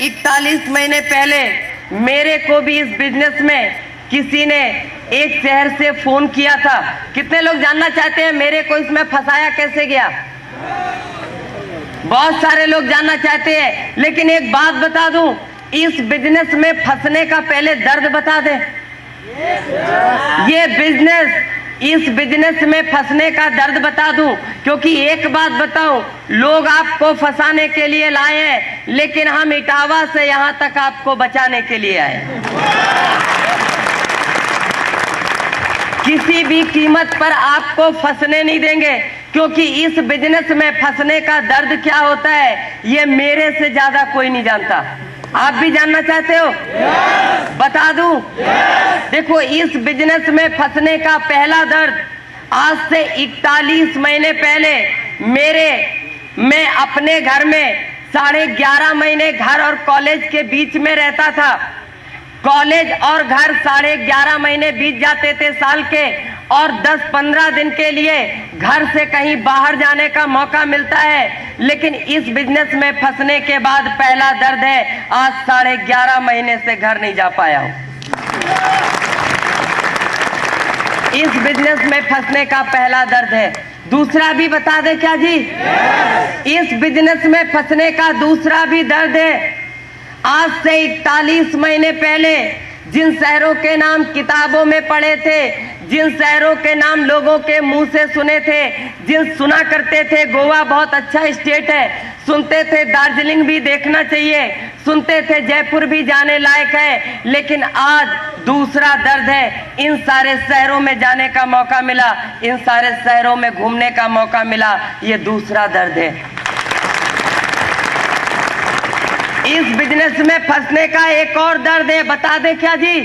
41 महीने पहले मेरे को भी इस बिजनेस में किसी ने एक शहर से फोन किया था। कितने लोग जानना चाहते हैं मेरे को इसमें फंसाया कैसे गया? बहुत सारे लोग जानना चाहते हैं, लेकिन एक बात बता दूं, इस बिजनेस में फंसने का पहले दर्द बता दे। इस बिजनेस में फंसने का दर्द बता दूं, क्योंकि एक बात बताऊं, लोग आपको फंसाने के लिए लाए हैं, लेकिन हम इटावा से यहां तक आपको बचाने के लिए आए। किसी भी कीमत पर आपको फंसने नहीं देंगे, क्योंकि इस बिजनेस में फंसने का दर्द क्या होता है ये मेरे से ज्यादा कोई नहीं जानता। आप भी जानना चाहते हो? बता दूं? देखो, इस बिजनेस में फंसने का पहला दर्द आज से 41 महीने पहले मैं अपने घर में 11.5 महीने घर और कॉलेज के बीच में रहता था। कॉलेज और घर 11.5 महीने बीत जाते थे साल के, और 10-15 दिन के लिए घर से कहीं बाहर जाने का मौका मिलता है। लेकिन इस बिजनेस में फंसने के बाद पहला दर्द है, आज 11.5 महीने से घर नहीं जा पाया हूं। इस बिजनेस में फंसने का पहला दर्द है। दूसरा भी बता दे क्या जी? इस बिजनेस में फंसने का दूसरा भी दर्द है। आज से 41 महीने पहले जिन शहरों के नाम किताबों में पढ़े थे, जिन शहरों के नाम लोगों के मुंह से सुने थे, सुना करते थे गोवा बहुत अच्छा स्टेट है, सुनते थे दार्जिलिंग भी देखना चाहिए, सुनते थे जयपुर भी जाने लायक है, लेकिन आज दूसरा दर्द है। इन सारे शहरों में जाने का मौका मिला, इन सारे शहरों में घूमने का मौका मिला, ये दूसरा दर्द है। इस बिजनेस में फंसने का एक और दर्द है। बता दे क्या जी?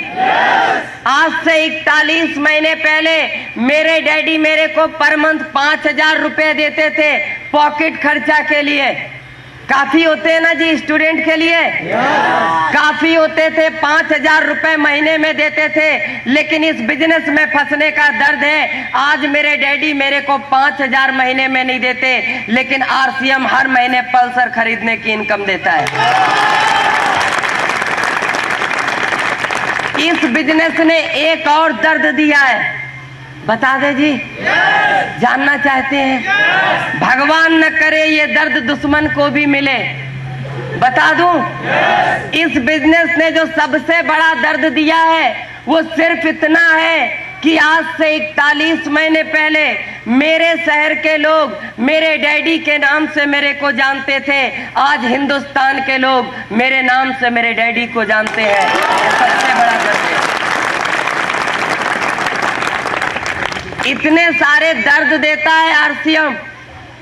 आज से 41 महीने पहले मेरे डैडी मेरे को पर मंथ 5,000 रुपए देते थे पॉकेट खर्चा के लिए। काफी होते हैं ना जी स्टूडेंट के लिए? काफी होते थे, 5,000 रुपए महीने में देते थे। लेकिन इस बिजनेस में फंसने का दर्द है, आज मेरे डैडी मेरे को 5,000 महीने में नहीं देते, लेकिन आरसीएम हर महीने पल्सर खरीदने की इनकम देता है। इस बिजनेस ने एक और दर्द दिया है। बता दे जी? जानना चाहते हैं? भगवान न करे ये दर्द दुश्मन को भी मिले। बता दूं? इस बिजनेस ने जो सबसे बड़ा दर्द दिया है वो सिर्फ इतना है कि आज से 41 महीने पहले मेरे शहर के लोग मेरे डैडी के नाम से मेरे को जानते थे, आज हिंदुस्तान के लोग मेरे नाम से मेरे डैडी को जानते हैं। सबसे बड़ा दर्द है। इतने सारे दर्द देता है आरसीएम,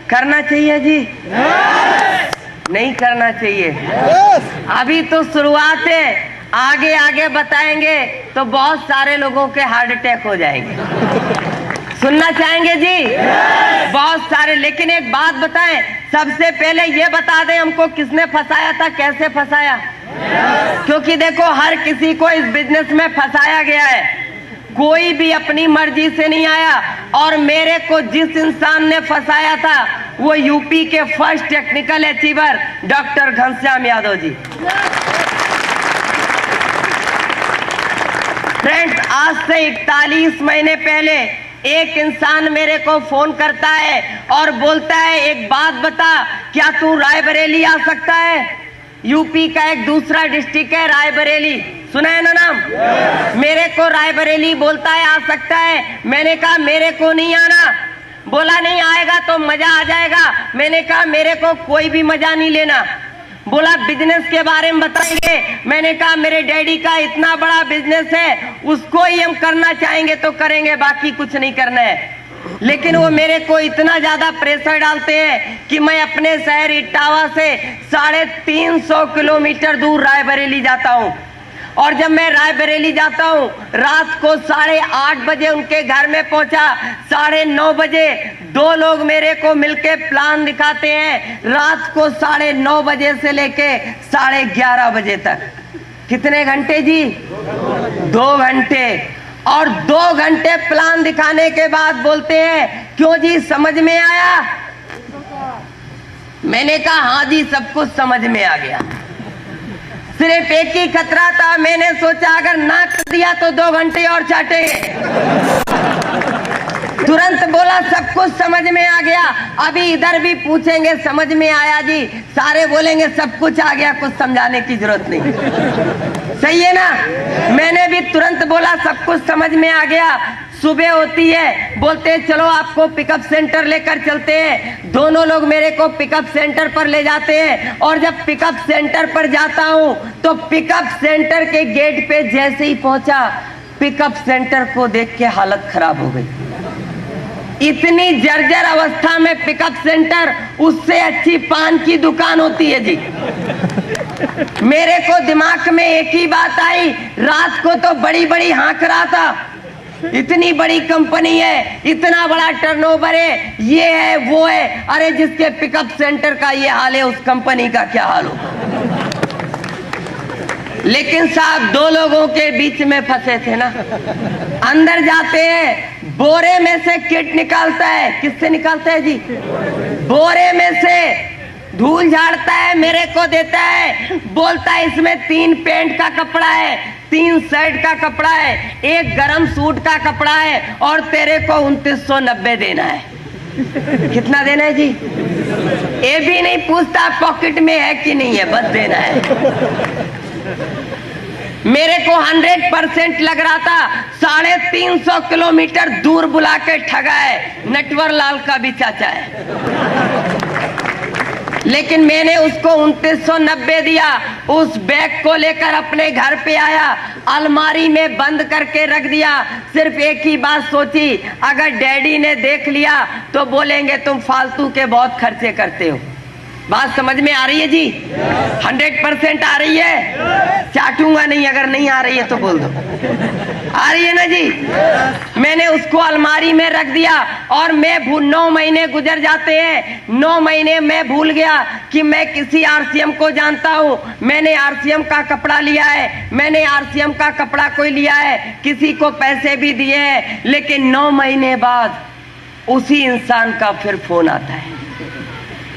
करना चाहिए जी? नहीं करना चाहिए। अभी तो शुरुआत है, आगे आगे बताएंगे तो बहुत सारे लोगों के हार्ट अटैक हो जाएंगे। सुनना चाहेंगे जी? बहुत सारे। लेकिन एक बात बताएं, सबसे पहले ये बता दें हमको किसने फंसाया था, कैसे फंसाया? क्योंकि देखो, हर किसी को इस बिजनेस में फंसाया गया है, कोई भी अपनी मर्जी से नहीं आया। और मेरे को जिस इंसान ने फंसाया था वो यूपी के first technical achiever doctor Ghanshyam Yadav ji. Friends, आज से 41 महीने पहले एक इंसान मेरे को फोन करता है और बोलता है, एक बात बता, क्या तू रायबरेली आ सकता है? यूपी का एक दूसरा डिस्ट्रिक्ट है रायबरेली, सुना है ना नाम? मेरे को रायबरेली बोलता है आ सकता है। मैंने कहा मेरे को नहीं आना। बोला नहीं आएगा तो मजा आ जाएगा। मैंने कहा मेरे को कोई भी मजा नहीं लेना। बोला बिजनेस के बारे में बताएंगे। मैंने कहा मेरे डैडी का इतना बड़ा बिजनेस है, उसको ही हम करना चाहेंगे तो करेंगे, बाकी कुछ नहीं करना है। लेकिन वो मेरे को इतना ज्यादा प्रेशर डालते हैं कि मैं अपने शहर इटावा से 350 किलोमीटर दूर रायबरेली जाता हूँ। और जब मैं रायबरेली जाता हूँ, रात को 8:30 बजे उनके घर में पहुंचा, 9:30 बजे 2 लोग मेरे को मिलके प्लान दिखाते हैं, रात को 9:30 बजे से लेके 11:30 बजे तक। कितने घंटे जी? 2 घंटे। और 2 घंटे प्लान दिखाने के बाद बोलते हैं, क्यों जी समझ में आया? मैंने कहा हाँ जी सब कुछ समझ में आ गया। सिर्फ एक ही खतरा था, मैंने सोचा अगर ना कर दिया तो 2 घंटे और चाटेंगे। तुरंत बोला सब कुछ समझ में आ गया। अभी इधर भी पूछेंगे समझ में आया जी, सारे बोलेंगे सब कुछ आ गया, कुछ समझाने की जरूरत नहीं। सही है ना? मैंने भी तुरंत बोला सब कुछ समझ में आ गया। सुबह होती है, बोलते हैं चलो आपको पिकअप सेंटर लेकर चलते हैं। दोनों लोग मेरे को पिकअप सेंटर पर ले जाते हैं और जब पिकअप सेंटर पर जाता हूं तो पिकअप सेंटर के गेट पे जैसे ही पहुंचा, पिकअप सेंटर को देख के हालत खराब हो गई। इतनी जर्जर अवस्था में पिकअप सेंटर, उससे अच्छी पान की दुकान होती है जी। मेरे को दिमाग में एक ही बात आई, रात को तो बड़ी बड़ी हाँक रहा था, इतनी बड़ी कंपनी है, इतना बड़ा टर्नओवर है, ये है वो है, अरे जिसके पिकअप सेंटर का ये हाल है उस कंपनी का क्या हाल होगा। लेकिन साहब 2 लोगों के बीच में फंसे थे ना। अंदर जाते हैं, बोरे में से किट निकालता है। किससे निकालता है जी? बोरे में से धूल झाड़ता है, मेरे को देता है, बोलता है इसमें 3 पैंट का कपड़ा है, 3 शर्ट का कपड़ा है, 1 गरम सूट का कपड़ा है और तेरे को 2990 देना है। कितना देना है जी? ये भी नहीं पूछता पॉकेट में है कि नहीं है, बस देना है। मेरे को 100% लग रहा था 350 किलोमीटर दूर बुला के ठगा है, नटवर लाल का भी चाचा है। लेकिन मैंने उसको 2990 दिया। उस बैग को लेकर अपने घर पे आया, अलमारी में बंद करके रख दिया। सिर्फ एक ही बात सोची, अगर डैडी ने देख लिया तो बोलेंगे तुम फालतू के बहुत खर्चे करते हो। बात समझ में आ रही है जी? 100% आ रही है? चाटूंगा नहीं, अगर नहीं आ रही है तो बोल दो। आ रही है ना जी? मैंने उसको अलमारी में रख दिया और मैं 9 महीने गुजर जाते हैं। 9 महीने मैं भूल गया कि मैं किसी आरसीएम को जानता हूँ। मैंने आरसीएम का कपड़ा लिया है, मैंने आरसीएम का कपड़ा कोई लिया है, किसी को पैसे भी दिए हैं। लेकिन 9 महीने बाद उसी इंसान का फिर फोन आता है।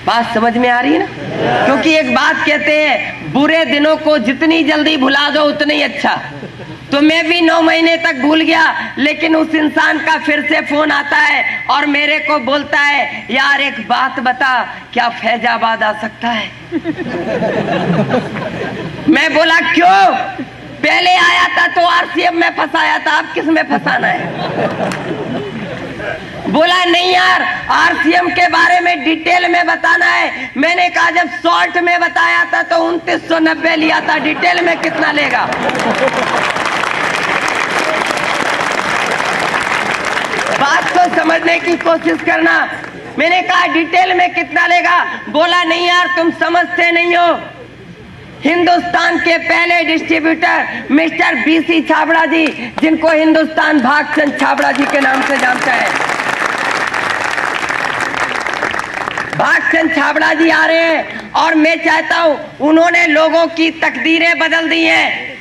बात समझ में आ रही है ना? क्योंकि एक बात कहते हैं, बुरे दिनों को जितनी जल्दी भुला दो उतना ही अच्छा। तो मैं भी 9 महीने तक भूल गया, लेकिन उस इंसान का फिर से फोन आता है और मेरे को बोलता है यार एक बात बता, क्या फैजाबाद आ सकता है? मैं बोला क्यों? पहले आया था तो आरसीएम में फंसाया था, अब किस में फंसाना है? बोला नहीं यार, आरसीएम के बारे में डिटेल में बताना है। मैंने कहा जब शॉर्ट में बताया था तो 2990 लिया था, डिटेल में कितना लेगा? बात को समझने की कोशिश करना। मैंने कहा डिटेल में कितना लेगा? बोला नहीं यार तुम समझते नहीं हो। हिंदुस्तान के पहले डिस्ट्रीब्यूटर मिस्टर बीसी छाबड़ा जी, जिनको हिंदुस्तान भागचंद छाबड़ा जी के नाम से जानता है, भागचंद छाबड़ा जी आ रहे हैं और मैं चाहता हूं, उन्होंने लोगों की तकदीरें बदल दी हैं।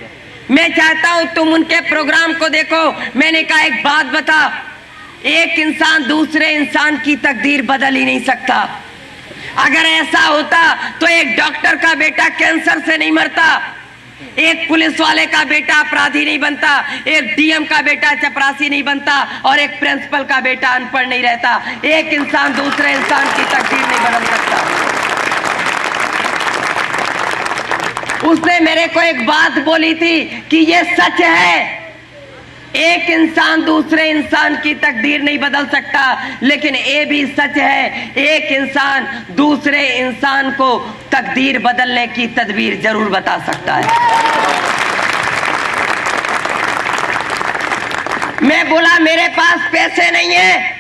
मैं चाहता हूं तुम उनके प्रोग्राम को देखो। मैंने कहा एक बात बता, एक इंसान दूसरे इंसान की तकदीर बदल ही नहीं सकता। अगर ऐसा होता तो एक डॉक्टर का बेटा कैंसर से नहीं मरता, एक पुलिस वाले का बेटा अपराधी नहीं बनता, एक डीएम का बेटा चपरासी नहीं बनता और एक प्रिंसिपल का बेटा अनपढ़ नहीं रहता। एक इंसान दूसरे इंसान की तकदीर नहीं बदल सकता। उसने मेरे को एक बात बोली थी कि ये सच है, एक इंसान दूसरे इंसान की तकदीर नहीं बदल सकता, लेकिन ये भी सच है एक इंसान दूसरे इंसान को तकदीर बदलने की तदबीर जरूर बता सकता है। मैं बोला मेरे पास पैसे नहीं है।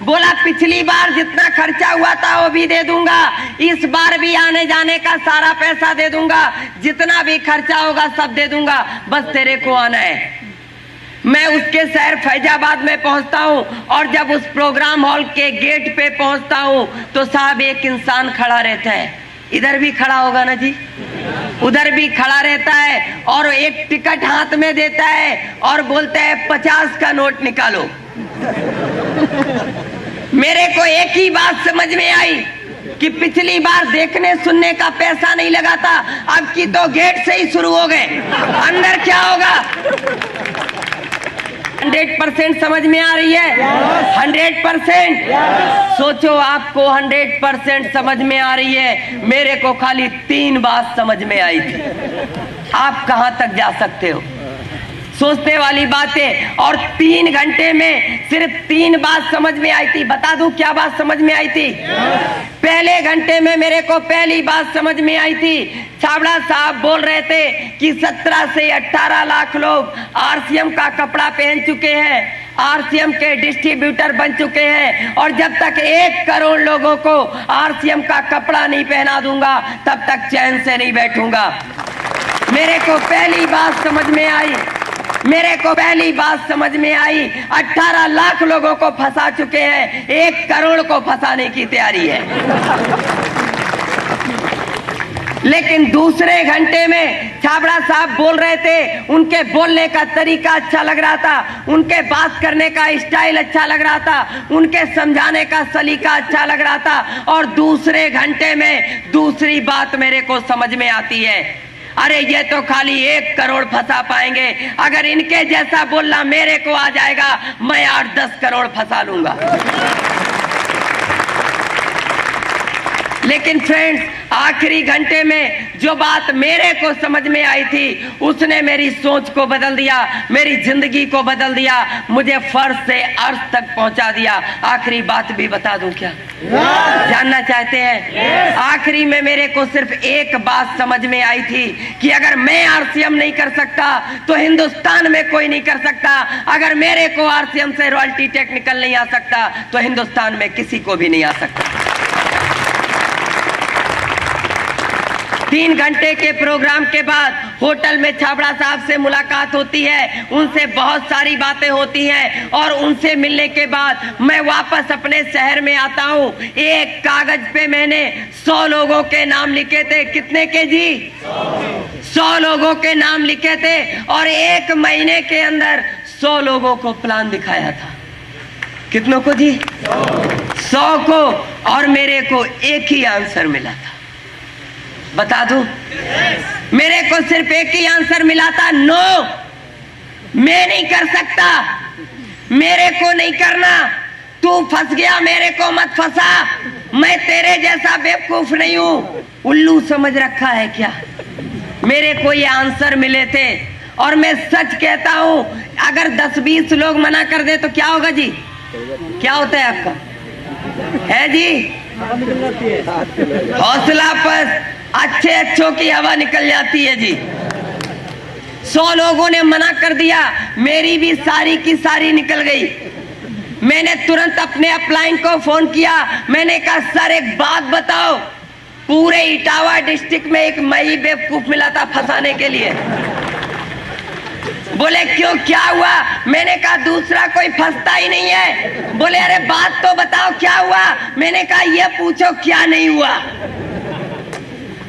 बोला पिछली बार जितना खर्चा हुआ था वो भी दे दूंगा, इस बार भी आने जाने का सारा पैसा दे दूंगा, जितना भी खर्चा होगा सब दे दूंगा, बस तेरे को आना है। मैं उसके शहर फैजाबाद में पहुंचता हूं और जब उस प्रोग्राम हॉल के गेट पे पहुंचता हूं तो साहब एक इंसान खड़ा रहता है। इधर भी खड़ा होगा ना जी, उधर भी खड़ा रहता है और एक टिकट हाथ में देता है और बोलता है 50 का नोट निकालो। मेरे को एक ही बात समझ में आई, कि पिछली बार देखने सुनने का पैसा नहीं लगा था, अब की तो गेट से ही शुरू हो गए, अंदर क्या होगा? 100% समझ में आ रही है? 100%। सोचो आपको 100% समझ में आ रही है, मेरे को खाली 3 बात समझ में आई थी। आप कहां तक जा सकते हो? सोचने वाली बातें। और 3 घंटे में सिर्फ 3 बात समझ में आई थी। बता दूं क्या बात समझ में आई थी? पहले घंटे में मेरे को पहली बात समझ में आई थी, छाबड़ा साहब बोल रहे थे कि 17 से 18 लाख लोग आरसीएम का कपड़ा पहन चुके हैं, आरसीएम के डिस्ट्रीब्यूटर बन चुके हैं, और जब तक 1 करोड़ लोगों को आरसीएम का कपड़ा नहीं पहना दूंगा तब तक चैन से नहीं बैठूंगा। मेरे को पहली बात समझ में आई, मेरे को पहली बात समझ में आई, 18 लाख लोगों को फंसा चुके हैं, 1 करोड़ को फंसाने की तैयारी है। लेकिन दूसरे घंटे में छाबड़ा साहब बोल रहे थे, उनके बोलने का तरीका अच्छा लग रहा था, उनके बात करने का स्टाइल अच्छा लग रहा था, उनके समझाने का सलीका अच्छा लग रहा था। और दूसरे घंटे में दूसरी बात मेरे को समझ में आती है, अरे ये तो खाली 1 करोड़ फंसा पाएंगे, अगर इनके जैसा बोलना मेरे को आ जाएगा, मैं 8-10 करोड़ फंसा लूंगा। लेकिन फ्रेंड्स, आखिरी घंटे में जो बात मेरे को समझ में आई थी, उसने मेरी सोच को बदल दिया, मेरी जिंदगी को बदल दिया, मुझे फर्श से अर्श तक पहुंचा दिया। आखिरी बात भी बता दूं क्या? जानना चाहते हैं? आखिरी में मेरे को सिर्फ एक बात समझ में आई थी कि अगर मैं आरसीएम नहीं कर सकता तो हिंदुस्तान में कोई नहीं कर सकता, अगर मेरे को आरसीएम से रॉयल्टी टेक्निकल नहीं आ सकता तो हिंदुस्तान में किसी को भी नहीं आ सकता। 3 घंटे के प्रोग्राम के बाद होटल में छाबड़ा साहब से मुलाकात होती है, उनसे बहुत सारी बातें होती हैं, और उनसे मिलने के बाद मैं वापस अपने शहर में आता हूँ। एक कागज पे मैंने 100 लोगों के नाम लिखे थे। कितने के जी? 100 लोगों के नाम लिखे थे, और 1 महीने के अंदर 100 लोगों को प्लान दिखाया था। कितनों को जी? 100 को। और मेरे को एक ही आंसर मिला था। बता दूं? मेरे को सिर्फ एक ही आंसर मिला था, नो, मैं नहीं कर सकता, मेरे को नहीं करना, तू फंस गया, मेरे को मत फंसा, मैं तेरे जैसा बेवकूफ नहीं हूं। उल्लू समझ रखा है क्या? मेरे को ये आंसर मिले थे, और मैं सच कहता हूं, अगर 10-20 लोग मना कर दे तो क्या होगा जी? क्या होता है आपका? है जी? हौसला पर अच्छों की हवा निकल जाती है जी। 100 लोगों ने मना कर दिया, मेरी भी सारी की सारी निकल गई। मैंने तुरंत अपने अपलाइन को फोन किया, मैंने कहा सर एक बात बताओ, पूरे इटावा डिस्ट्रिक्ट में एक मई बेवकूफ मिला था फंसाने के लिए। बोले क्यों, क्या हुआ? मैंने कहा दूसरा कोई फंसता ही नहीं है। बोले अरे बात तो बताओ क्या हुआ? मैंने कहा ये पूछो क्या नहीं हुआ।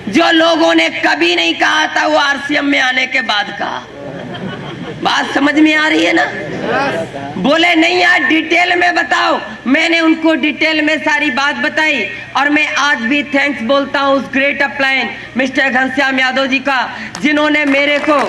जो लोगों ने कभी नहीं कहा था वो आरसीएम में आने के बाद कहा। बात समझ में आ रही है ना? बोले नहीं यार डिटेल में बताओ। मैंने उनको डिटेल में सारी बात बताई, और मैं आज भी थैंक्स बोलता हूं उस great upline Mr Ghanshyam Yadav ji का, जिन्होंने मेरे को,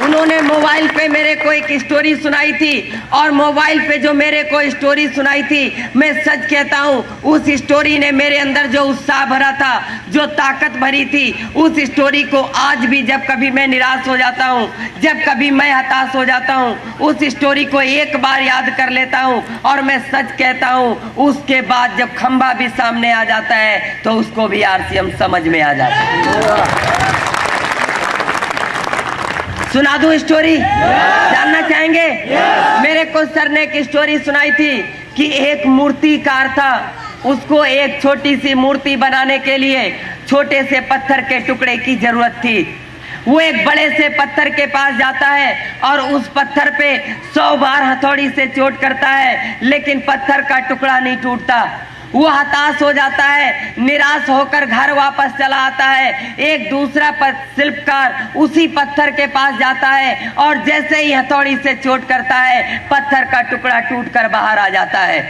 उन्होंने मोबाइल पे मेरे को एक स्टोरी सुनाई थी, और मोबाइल पे जो मेरे को स्टोरी सुनाई थी, मैं सच कहता हूँ उस स्टोरी ने मेरे अंदर जो उत्साह भरा था, जो ताकत भरी थी, उस स्टोरी को आज भी जब कभी मैं निराश हो जाता हूँ, जब कभी मैं हताश हो जाता हूँ, उस स्टोरी को एक बार याद कर लेता हूँ, और मैं सच कहता हूँ उसके बाद जब खंबा भी सामने आ जाता है तो उसको भी आरसीएम समझ में आ जाता है। सुना दूं स्टोरी? जानना चाहेंगे? मेरे को सर ने एक स्टोरी सुनाई थी कि एक मूर्तिकार था, उसको एक छोटी सी मूर्ति बनाने के लिए छोटे से पत्थर के टुकड़े की जरूरत थी। वो एक बड़े से पत्थर के पास जाता है और उस पत्थर पे 100 बार हथौड़ी से चोट करता है, लेकिन पत्थर का टुकड़ा नहीं टूटता। वो हताश हो जाता है, निराश होकर घर वापस चला आता है। एक दूसरा शिल्पकार उसी पत्थर के पास जाता है, और जैसे ही हथौड़ी से चोट करता है, पत्थर का टुकड़ा टूटकर बाहर आ जाता है।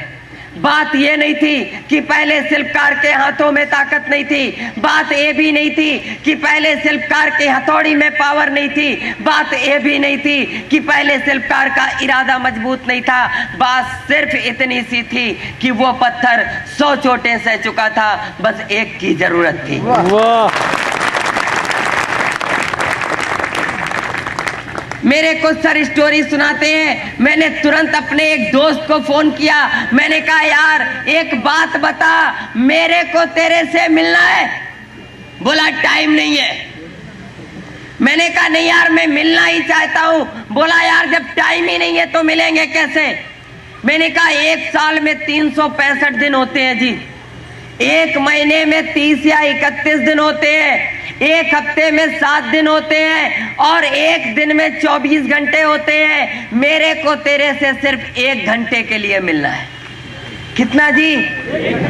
बात ये नहीं थी कि पहले शिल्पकार के हाथों में ताकत नहीं थी, बात ये भी नहीं थी कि पहले शिल्पकार के हथौड़ी में पावर नहीं थी, बात ये भी नहीं थी कि पहले शिल्पकार का इरादा मजबूत नहीं था। बात सिर्फ इतनी सी थी कि वो पत्थर 100 चोटें सह चुका था, बस एक की जरूरत थी। मेरे को सर स्टोरी सुनाते हैं, मैंने तुरंत अपने एक दोस्त को फोन किया, मैंने कहा यार एक बात बता, मेरे को तेरे से मिलना है। बोला टाइम नहीं है। मैंने कहा नहीं यार मैं मिलना ही चाहता हूं। बोला यार जब टाइम ही नहीं है तो मिलेंगे कैसे। मैंने कहा एक साल में 365 दिन होते हैं जी, एक महीने में 30 या 31 दिन होते हैं, एक हफ्ते में 7 दिन होते हैं और एक दिन में 24 घंटे होते हैं। मेरे को तेरे से सिर्फ 1 घंटे के लिए मिलना है। कितना जी?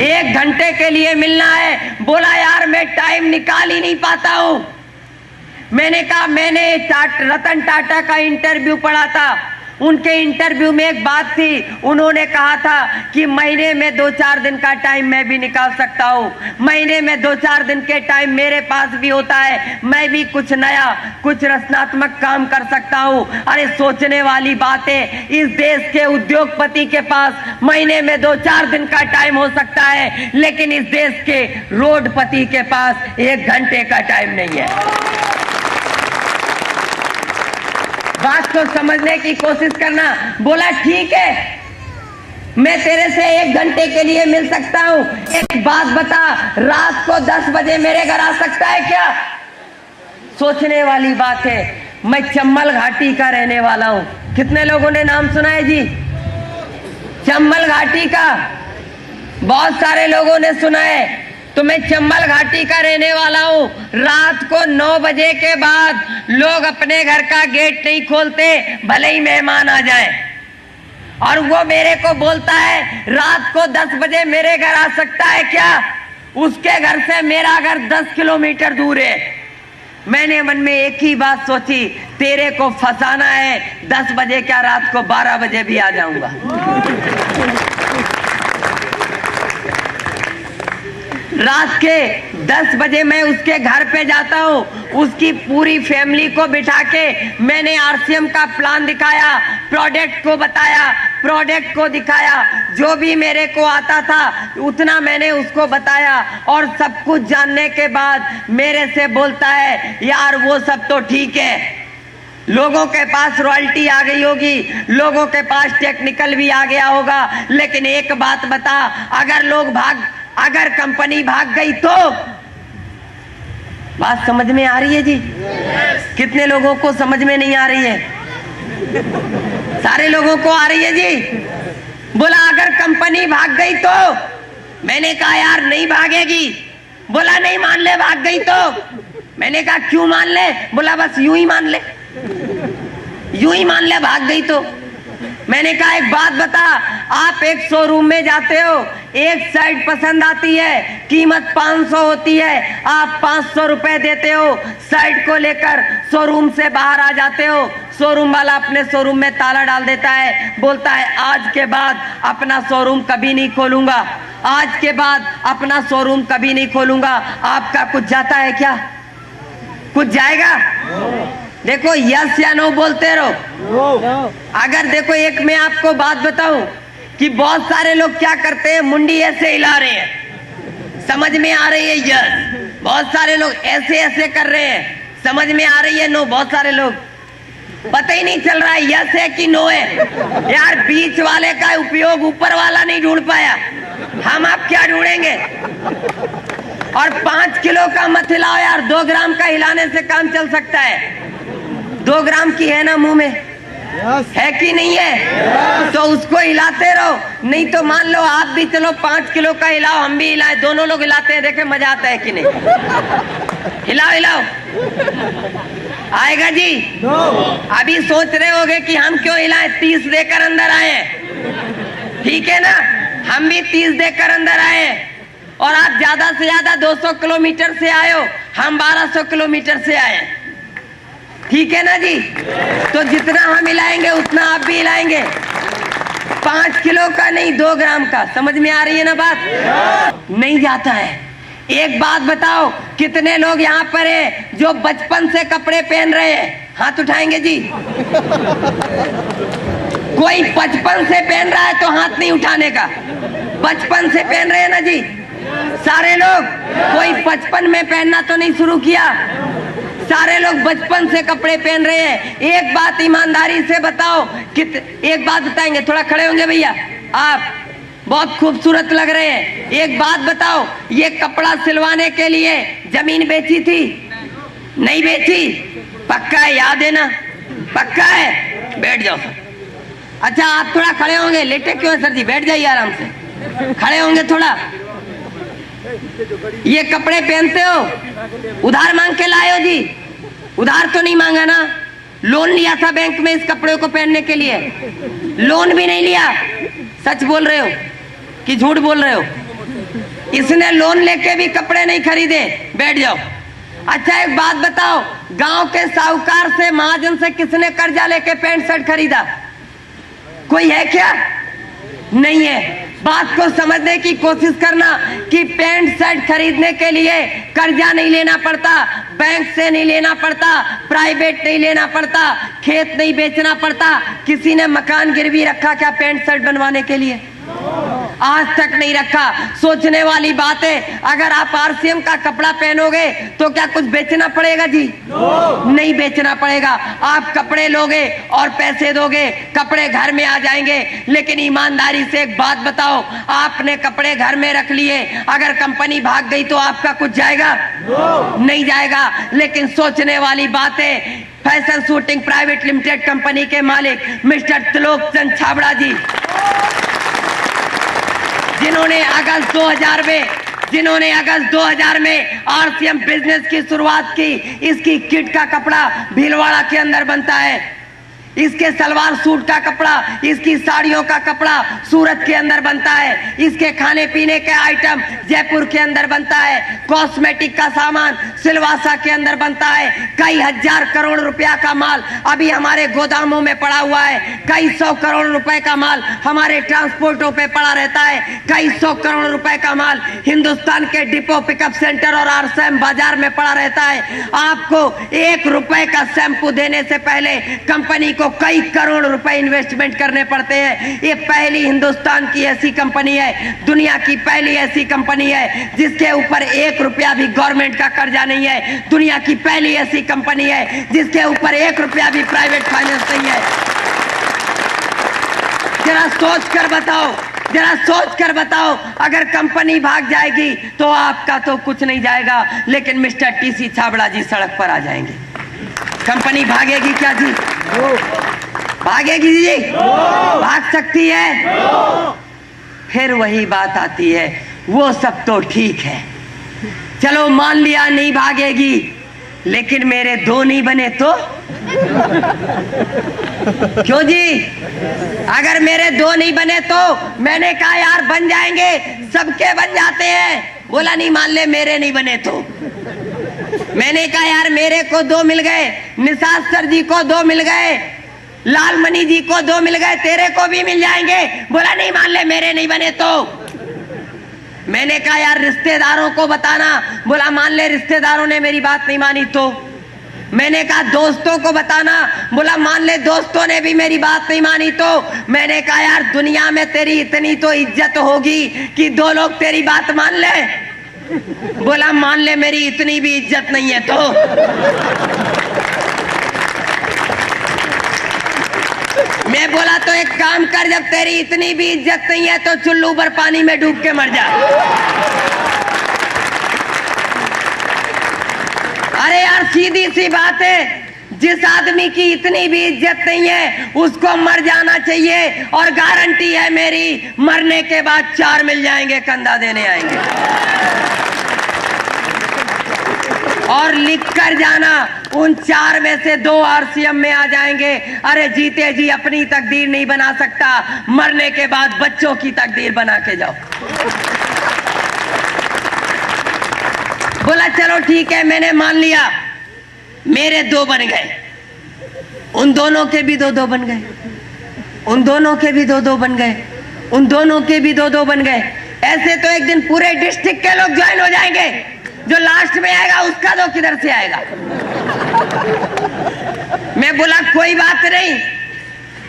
1 घंटे के लिए मिलना है। बोला यार मैं टाइम निकाल ही नहीं पाता हूं। मैंने कहा मैंने रतन टाटा का इंटरव्यू पढ़ा था, उनके इंटरव्यू में एक बात थी, उन्होंने कहा था कि महीने में 2-4 दिन का टाइम मैं भी निकाल सकता हूँ, महीने में 2-4 दिन के टाइम मेरे पास भी होता है, मैं भी कुछ नया कुछ रचनात्मक काम कर सकता हूँ। अरे सोचने वाली बात है, इस देश के उद्योगपति के पास महीने में 2-4 दिन का टाइम हो सकता है, लेकिन इस देश के रोडपति के पास 1 घंटे का टाइम नहीं है। बात को समझने की कोशिश करना। बोला ठीक है मैं तेरे से 1 घंटे के लिए मिल सकता हूं। एक बात बता, रात को 10 बजे मेरे घर आ सकता है क्या? सोचने वाली बात है। मैं चंबल घाटी का रहने वाला हूं। कितने लोगों ने नाम सुना है जी चंबल घाटी का? बहुत सारे लोगों ने सुना है। तो मैं चंबल घाटी का रहने वाला हूँ। रात को 9 बजे के बाद लोग अपने घर का गेट नहीं खोलते, भले ही मेहमान आ जाए। और वो मेरे को बोलता है रात को 10 बजे मेरे घर आ सकता है क्या? उसके घर से मेरा घर 10 किलोमीटर दूर है। मैंने मन में एक ही बात सोची, तेरे को फंसाना है। 10 बजे क्या, रात को 12 बजे भी आ जाऊंगा। रात के 10 बजे मैं उसके घर पे जाता हूँ। उसकी पूरी फैमिली को बिठा के मैंने आरसीएम का प्लान दिखाया, प्रोडक्ट को बताया, प्रोडक्ट को दिखाया, जो भी मेरे को आता था उतना मैंने उसको बताया। और सब कुछ जानने के बाद मेरे से बोलता है यार वो सब तो ठीक है, लोगों के पास रॉयल्टी आ गई होगी, लोगों के पास टेक्निकल भी आ गया होगा, लेकिन एक बात बता, अगर कंपनी भाग गई तो? बात समझ में आ रही है जी? कितने लोगों को समझ में नहीं आ रही है? सारे लोगों को आ रही है जी। बोला अगर कंपनी भाग गई तो? मैंने कहा यार नहीं भागेगी। बोला नहीं मान ले भाग गई तो? मैंने कहा क्यों मान ले? बोला बस यूं ही मान ले, यूं ही मान ले भाग गई तो। मैंने कहा एक बात बता, आप एक शोरूम में जाते हो, एक शर्ट पसंद आती है, कीमत 500 होती है, आप 500 रुपए देते हो, शर्ट को लेकर शोरूम से बाहर आ जाते हो। शोरूम वाला अपने शोरूम में ताला डाल देता है, बोलता है आज के बाद अपना शोरूम कभी नहीं खोलूंगा, आज के बाद अपना शोरूम कभी नहीं खोलूंगा। आपका कुछ जाता है क्या? कुछ जाएगा? देखो यस या नो बोलते रहो। अगर देखो एक मैं आपको बात बताऊं कि बहुत सारे लोग क्या करते हैं, मुंडी ऐसे हिला रहे हैं, समझ में आ रही है यस। बहुत सारे लोग ऐसे ऐसे कर रहे हैं, समझ में आ रही है नो। बहुत सारे लोग पता ही नहीं चल रहा है यस है कि नो है। यार बीच वाले का उपयोग ऊपर वाला नहीं ढूंढ पाया, हम आप क्या ढूंढेंगे? और 5 किलो का मत हिलाओ यार, 2 ग्राम का हिलाने से काम चल सकता है। 2 ग्राम की है ना मुंह में, है कि नहीं है? तो उसको हिलाते रहो। नहीं तो मान लो आप भी चलो 5 किलो का हिलाओ, हम भी हिलाए, दोनों लोग हिलाते हैं, देखे मजा आता है कि नहीं? हिलाओ हिलाओ, आएगा जी? अभी सोच रहे होगे कि हम क्यों हिलाएं, 30 देकर अंदर आए, ठीक है ना? हम भी 30 देकर अंदर आए और आप ज्यादा से ज्यादा 200 किलोमीटर से आए हो, हम 1200 किलोमीटर से आए, ठीक है ना जी? तो जितना हम हिलाएंगे उतना आप भी हिलाएंगे। 5 किलो का नहीं, 2 ग्राम का। समझ में आ रही है ना बात? नहीं जाता है। एक बात बताओ, कितने लोग यहाँ पर है जो बचपन से कपड़े पहन रहे हैं? हाथ उठाएंगे जी। कोई बचपन से पहन रहा है तो हाथ नहीं उठाने का। बचपन से पहन रहे हैं ना जी सारे लोग? कोई बचपन में पहनना तो नहीं शुरू किया? सारे लोग बचपन से कपड़े पहन रहे हैं। एक बात ईमानदारी से बताओ, एक बात बताएंगे, थोड़ा खड़े होंगे भैया, आप बहुत खूबसूरत लग रहे हैं। एक बात बताओ, ये कपड़ा सिलवाने के लिए जमीन बेची थी? नहीं बेची? पक्का है? याद है ना? पक्का है? बैठ जाओ सर। अच्छा, आप थोड़ा खड़े होंगे, लेटे क्यों है सर जी? बैठ जाइए आराम से, खड़े होंगे थोड़ा। ये कपड़े पहनते हो, उधार मांग के लाए हो जी? उधार तो नहीं मांगा ना? लोन लिया था बैंक में इस कपड़े को पहनने के लिए? लोन भी नहीं लिया? सच बोल रहे हो कि झूठ बोल रहे हो? इसने लोन लेके भी कपड़े नहीं खरीदे। बैठ जाओ। अच्छा, एक बात बताओ, गांव के साहूकार से, महाजन से किसने कर्जा लेके पैंट शर्ट खरीदा? कोई है क्या? नहीं है। बात को समझने की कोशिश करना कि पैंट शर्ट खरीदने के लिए कर्जा नहीं लेना पड़ता, बैंक से नहीं लेना पड़ता, प्राइवेट नहीं लेना पड़ता, खेत नहीं बेचना पड़ता। किसी ने मकान गिरवी रखा क्या पैंट शर्ट बनवाने के लिए? आज तक नहीं रखा। सोचने वाली बात है। अगर आप आरसीएम का कपड़ा पहनोगे तो क्या कुछ बेचना पड़ेगा जी? नहीं बेचना पड़ेगा। आप कपड़े लोगे और पैसे दोगे, कपड़े घर में आ जाएंगे। लेकिन ईमानदारी से एक बात बताओ, आपने कपड़े घर में रख लिए, अगर कंपनी भाग गई तो आपका कुछ जाएगा? नहीं जाएगा। लेकिन सोचने वाली बात है, fashion shooting private limited company के मालिक मिस्टर त्रिलोक चंद छाबड़ा जी, जिन्होंने अगस्त 2000 में आरसीएम बिजनेस की शुरुआत की। इसकी किट का कपड़ा भीलवाड़ा के अंदर बनता है, इसके सलवार सूट का कपड़ा, इसकी साड़ियों का कपड़ा सूरत के अंदर बनता है, इसके खाने पीने के आइटम जयपुर के अंदर बनता है, कॉस्मेटिक का सामान सिलवासा के अंदर बनता है। कई हजार करोड़ रुपया का माल अभी हमारे गोदामों में पड़ा हुआ है। कई 100 करोड़ रुपए का माल हमारे ट्रांसपोर्टों पे पड़ा रहता है। कई 100 करोड़ रुपए का माल हिंदुस्तान के डिपो पिकअप सेंटर और आरसीएम बाजार में पड़ा रहता है। आपको 1 रुपए का शैम्पू देने से पहले कंपनी को कई करोड़ रुपए इन्वेस्टमेंट करने पड़ते हैं। ये पहली हिंदुस्तान की ऐसी कंपनी है, दुनिया की पहली ऐसी कंपनी है जिसके ऊपर 1 रुपया भी गवर्नमेंट का कर्जा नहीं है। दुनिया की पहली ऐसी कंपनी है जिसके ऊपर 1 रुपया भी प्राइवेट फाइनेंस नहीं है। जरा सोच कर बताओ, जरा सोच कर बताओ, अगर कंपनी भाग जाएगी तो आपका तो कुछ नहीं जाएगा, लेकिन मिस्टर टीसी छाबड़ा जी सड़क पर आ जाएंगे। कंपनी भागेगी क्या जी? भागेगी जी? भाग सकती है? फिर वही बात आती है, वो सब तो ठीक है, चलो मान लिया नहीं भागेगी, लेकिन मेरे 2 नहीं बने तो? क्यों जी? अगर मेरे 2 नहीं बने तो? मैंने कहा यार बन जाएंगे, सबके बन जाते हैं। बोला नहीं मान ले मेरे नहीं बने तो। मैंने कहा यार मेरे को 2 मिल गए, निषाद सर जी को 2 मिल गए, लालमणि जी को 2 मिल गए, तेरे को भी मिल जाएंगे। बोला नहीं मान ले मेरे नहीं बने तो। मैंने कहा यार रिश्तेदारों को बताना। बोला मान ले रिश्तेदारों ने मेरी बात नहीं मानी तो। मैंने कहा दोस्तों को बताना। बोला मान ले दोस्तों ने भी मेरी बात नहीं मानी तो। मैंने कहा यार दुनिया में तेरी इतनी तो इज्जत होगी कि 2 लोग तेरी बात मान ले। बोला मान ले मेरी इतनी भी इज्जत नहीं है तो। मैं बोला तो एक काम कर, जब तेरी इतनी भी इज्जत नहीं है तो चुल्लू भर पानी में डूब के मर जा। अरे यार सीधी सी बात है, जिस आदमी की इतनी भी इज्जत नहीं है उसको मर जाना चाहिए, और गारंटी है मेरी मरने के बाद 4 मिल जाएंगे, कंधा देने आएंगे। और लिख कर जाना, उन 4 में से 2 आरसीएम में आ जाएंगे। अरे जीते जी अपनी तकदीर नहीं बना सकता, मरने के बाद बच्चों की तकदीर बना के जाओ। बोला चलो ठीक है, मैंने मान लिया, मेरे 2 बन गए, उन दोनों के भी 2-2 बन गए। उन दोनों के भी 2-2 बन गए, उन दोनों के भी 2-2 बन गए। ऐसे तो एक दिन पूरे डिस्ट्रिक्ट के लोग ज्वाइन हो जाएंगे। जो लास्ट में आएगा उसका 2 किधर से आएगा? मैं बोला कोई बात नहीं,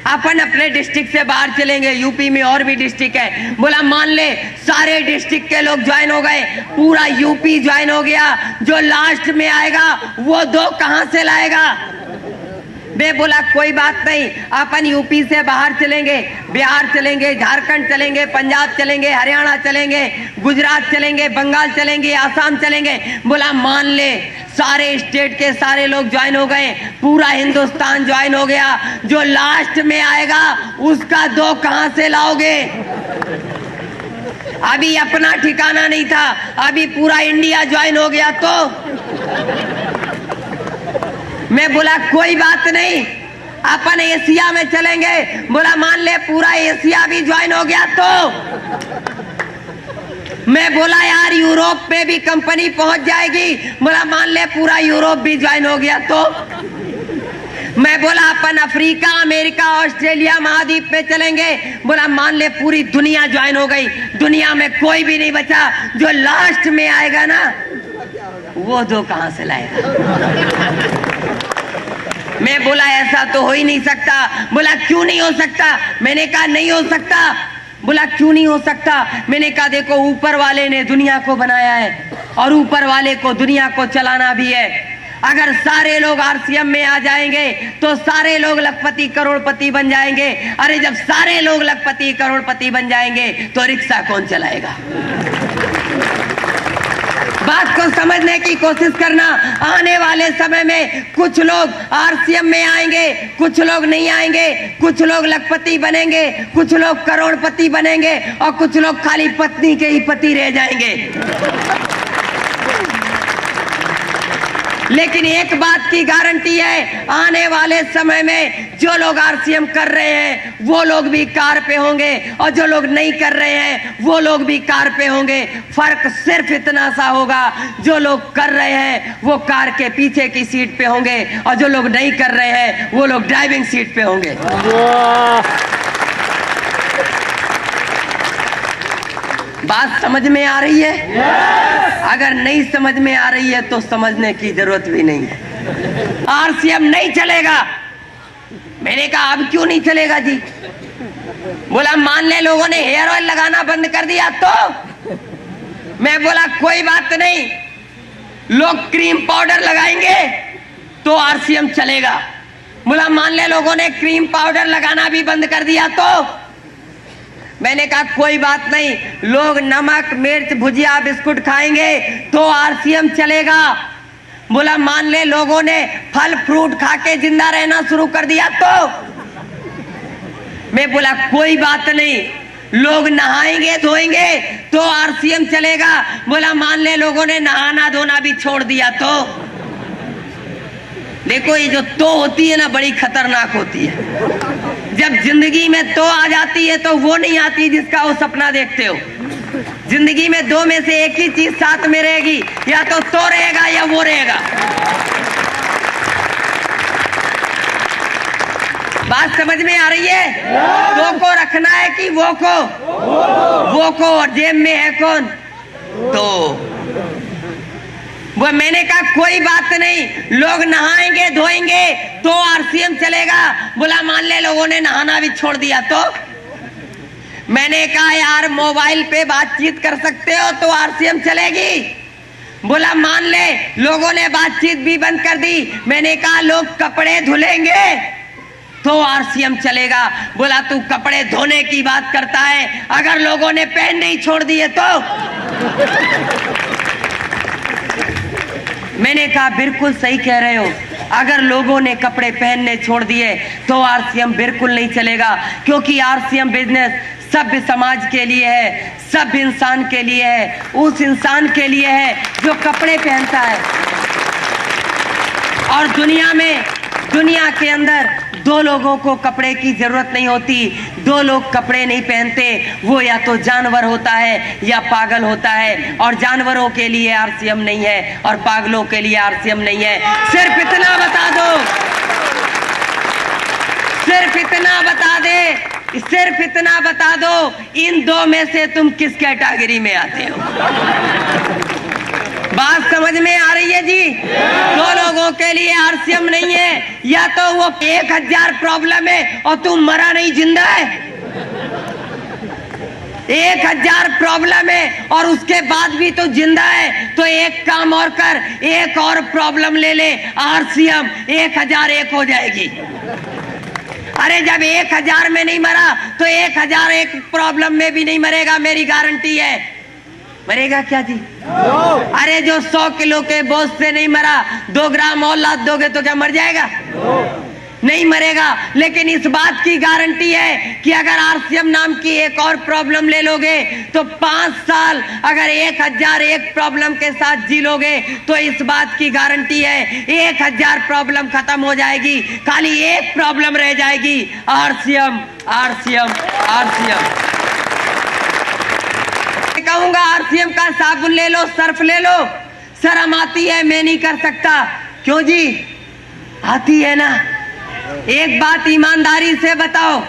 अपन अपने डिस्ट्रिक्ट से बाहर चलेंगे। यूपी में और भी डिस्ट्रिक्ट है। बोला मान ले सारे डिस्ट्रिक्ट के लोग ज्वाइन हो गए, पूरा यूपी ज्वाइन हो गया, जो लास्ट में आएगा वो 2 कहां से लाएगा? मैं बोला कोई बात नहीं, अपन यूपी से बाहर चलेंगे, बिहार चलेंगे, झारखंड चलेंगे, पंजाब चलेंगे, हरियाणा चलेंगे, गुजरात चलेंगे, बंगाल चलेंगे, आसाम चलेंगे। बोला मान ले सारे स्टेट के सारे लोग ज्वाइन हो गए, पूरा हिंदुस्तान ज्वाइन हो गया, जो लास्ट में आएगा उसका 2 कहां से लाओगे? अभी अपना ठिकाना नहीं था, अभी पूरा इंडिया ज्वाइन हो गया तो मैं बोला कोई बात नहीं, अपन एशिया में चलेंगे। बोला मान ले पूरा एशिया भी ज्वाइन हो गया तो मैं बोला यार यूरोप में भी कंपनी पहुंच जाएगी। बोला मान ले पूरा यूरोप भी ज्वाइन हो गया तो मैं बोला अपन अफ्रीका, अमेरिका, ऑस्ट्रेलिया महाद्वीप में चलेंगे। बोला मान ले पूरी दुनिया ज्वाइन हो गई, दुनिया में कोई भी नहीं बचा, जो लास्ट में आएगा ना वो 2 कहां से लाएगा? मैं बोला ऐसा तो हो ही नहीं सकता। बोला क्यों नहीं हो सकता? मैंने कहा नहीं हो सकता। बोला क्यों नहीं हो सकता? मैंने कहा देखो ऊपर वाले ने दुनिया को बनाया है और ऊपर वाले को दुनिया को चलाना भी है। अगर सारे लोग आरसीएम में आ जाएंगे तो सारे लोग लखपति करोड़पति बन जाएंगे। अरे जब सारे लोग लखपति करोड़पति बन जाएंगे तो रिक्शा कौन चलाएगा? बात को समझने की कोशिश करना। आने वाले समय में कुछ लोग आरसीएम में आएंगे, कुछ लोग नहीं आएंगे, कुछ लोग लखपति बनेंगे, कुछ लोग करोड़पति बनेंगे और कुछ लोग खाली पत्नी के ही पति रह जाएंगे। लेकिन एक बात की गारंटी है, आने वाले समय में जो लोग आरसीएम कर रहे हैं वो लोग भी कार पे होंगे और जो लोग नहीं कर रहे हैं वो लोग भी कार पे होंगे। फर्क सिर्फ इतना सा होगा, जो लोग कर रहे हैं वो कार के पीछे की सीट पे होंगे और जो लोग नहीं कर रहे हैं वो लोग ड्राइविंग सीट पे होंगे। बात समझ में आ रही है? अगर नहीं समझ में आ रही है तो समझने की जरूरत भी नहीं है। आरसीएम नहीं चलेगा। मैंने कहा अब क्यों नहीं चलेगा जी? बोला मान ले लोगों ने हेयर ऑयल लगाना बंद कर दिया तो मैं बोला कोई बात नहीं, लोग क्रीम पाउडर लगाएंगे तो आरसीएम चलेगा। बोला मान ले लोगों ने क्रीम पाउडर लगाना भी बंद कर दिया तो मैंने कहा कोई बात नहीं, लोग नमक मिर्च भुजिया बिस्कुट खाएंगे तो आरसीएम चलेगा। बोला मान ले लोगों ने फल फ्रूट खा के जिंदा रहना शुरू कर दिया तो मैं बोला कोई बात नहीं, लोग नहाएंगे धोएंगे तो आरसीएम चलेगा। बोला मान ले लोगों ने नहाना धोना भी छोड़ दिया तो देखो ये जो तो होती है ना बड़ी खतरनाक होती है। जब जिंदगी में तो आ जाती है तो वो नहीं आती जिसका वो सपना देखते हो। जिंदगी में 2 में से एक ही चीज साथ में रहेगी, या तो रहेगा या वो रहेगा। बात समझ में आ रही है? तो को रखना है कि वो को और जेब में है कौन? तो वो मैंने कहा कोई बात नहीं, लोग नहाएंगे धोएंगे तो आरसीएम चलेगा। बोला मान ले लोगों ने नहाना भी छोड़ दिया तो मैंने कहा यार मोबाइल पे बातचीत कर सकते हो तो आरसीएम चलेगी। बोला मान ले लोगों ने बातचीत भी बंद कर दी। मैंने कहा लोग कपड़े धुलेंगे तो आरसीएम चलेगा। बोला तू कपड़े धोने की बात करता है, अगर लोगों ने पहनने ही छोड़ दिए तो मैंने कहा बिल्कुल सही कह रहे हो, अगर लोगों ने कपड़े पहनने छोड़ दिए तो आरसीएम बिल्कुल नहीं चलेगा, क्योंकि आरसीएम बिजनेस सभ्य समाज के लिए है, सभ्य इंसान के लिए है, उस इंसान के लिए है जो कपड़े पहनता है। और दुनिया के अंदर 2 लोगों को कपड़े की जरूरत नहीं होती। 2 लोग कपड़े नहीं पहनते, वो या तो जानवर होता है या पागल होता है। और जानवरों के लिए आरसीएम नहीं है और पागलों के लिए आरसीएम नहीं है। सिर्फ इतना बता दो, सिर्फ इतना बता दे, सिर्फ इतना बता दो, इन दो में से तुम किस कैटेगरी में आते हो? बात समझ में आ रही है जी? दो लोगों के लिए आरसीएम नहीं है, या तो वो 1000 प्रॉब्लम है और तू मरा नहीं जिंदा है। 1000 प्रॉब्लम है और उसके बाद भी तो जिंदा है, तो एक काम और कर, एक और प्रॉब्लम ले ले, आरसीएम 1001 हो जाएगी। अरे जब 1000 में नहीं मरा तो 1001 प्रॉब्लम में भी नहीं मरेगा, मेरी गारंटी है। मरेगा क्या जी? अरे जो 100 किलो के बोझ से नहीं मरा, 2 ग्राम और लाद दोगे तो क्या मर जाएगा? नहीं मरेगा। लेकिन इस बात की गारंटी है कि अगर आरसीएम नाम की एक और प्रॉब्लम ले लोगे तो 5 साल अगर 1001 प्रॉब्लम के साथ जी लोगे तो इस बात की गारंटी है 1000 प्रॉब्लम खत्म हो जाएगी, खाली एक प्रॉब्लम रह जाएगी, आरसीएम आरसीएम आरसीएम। कहूंगा आरसीएम का साबुन ले लो, सर्फ ले लो, शर्म आती है, मैं नहीं कर सकता। क्यों जी? आती है ना। एक बात ईमानदारी से बताओ,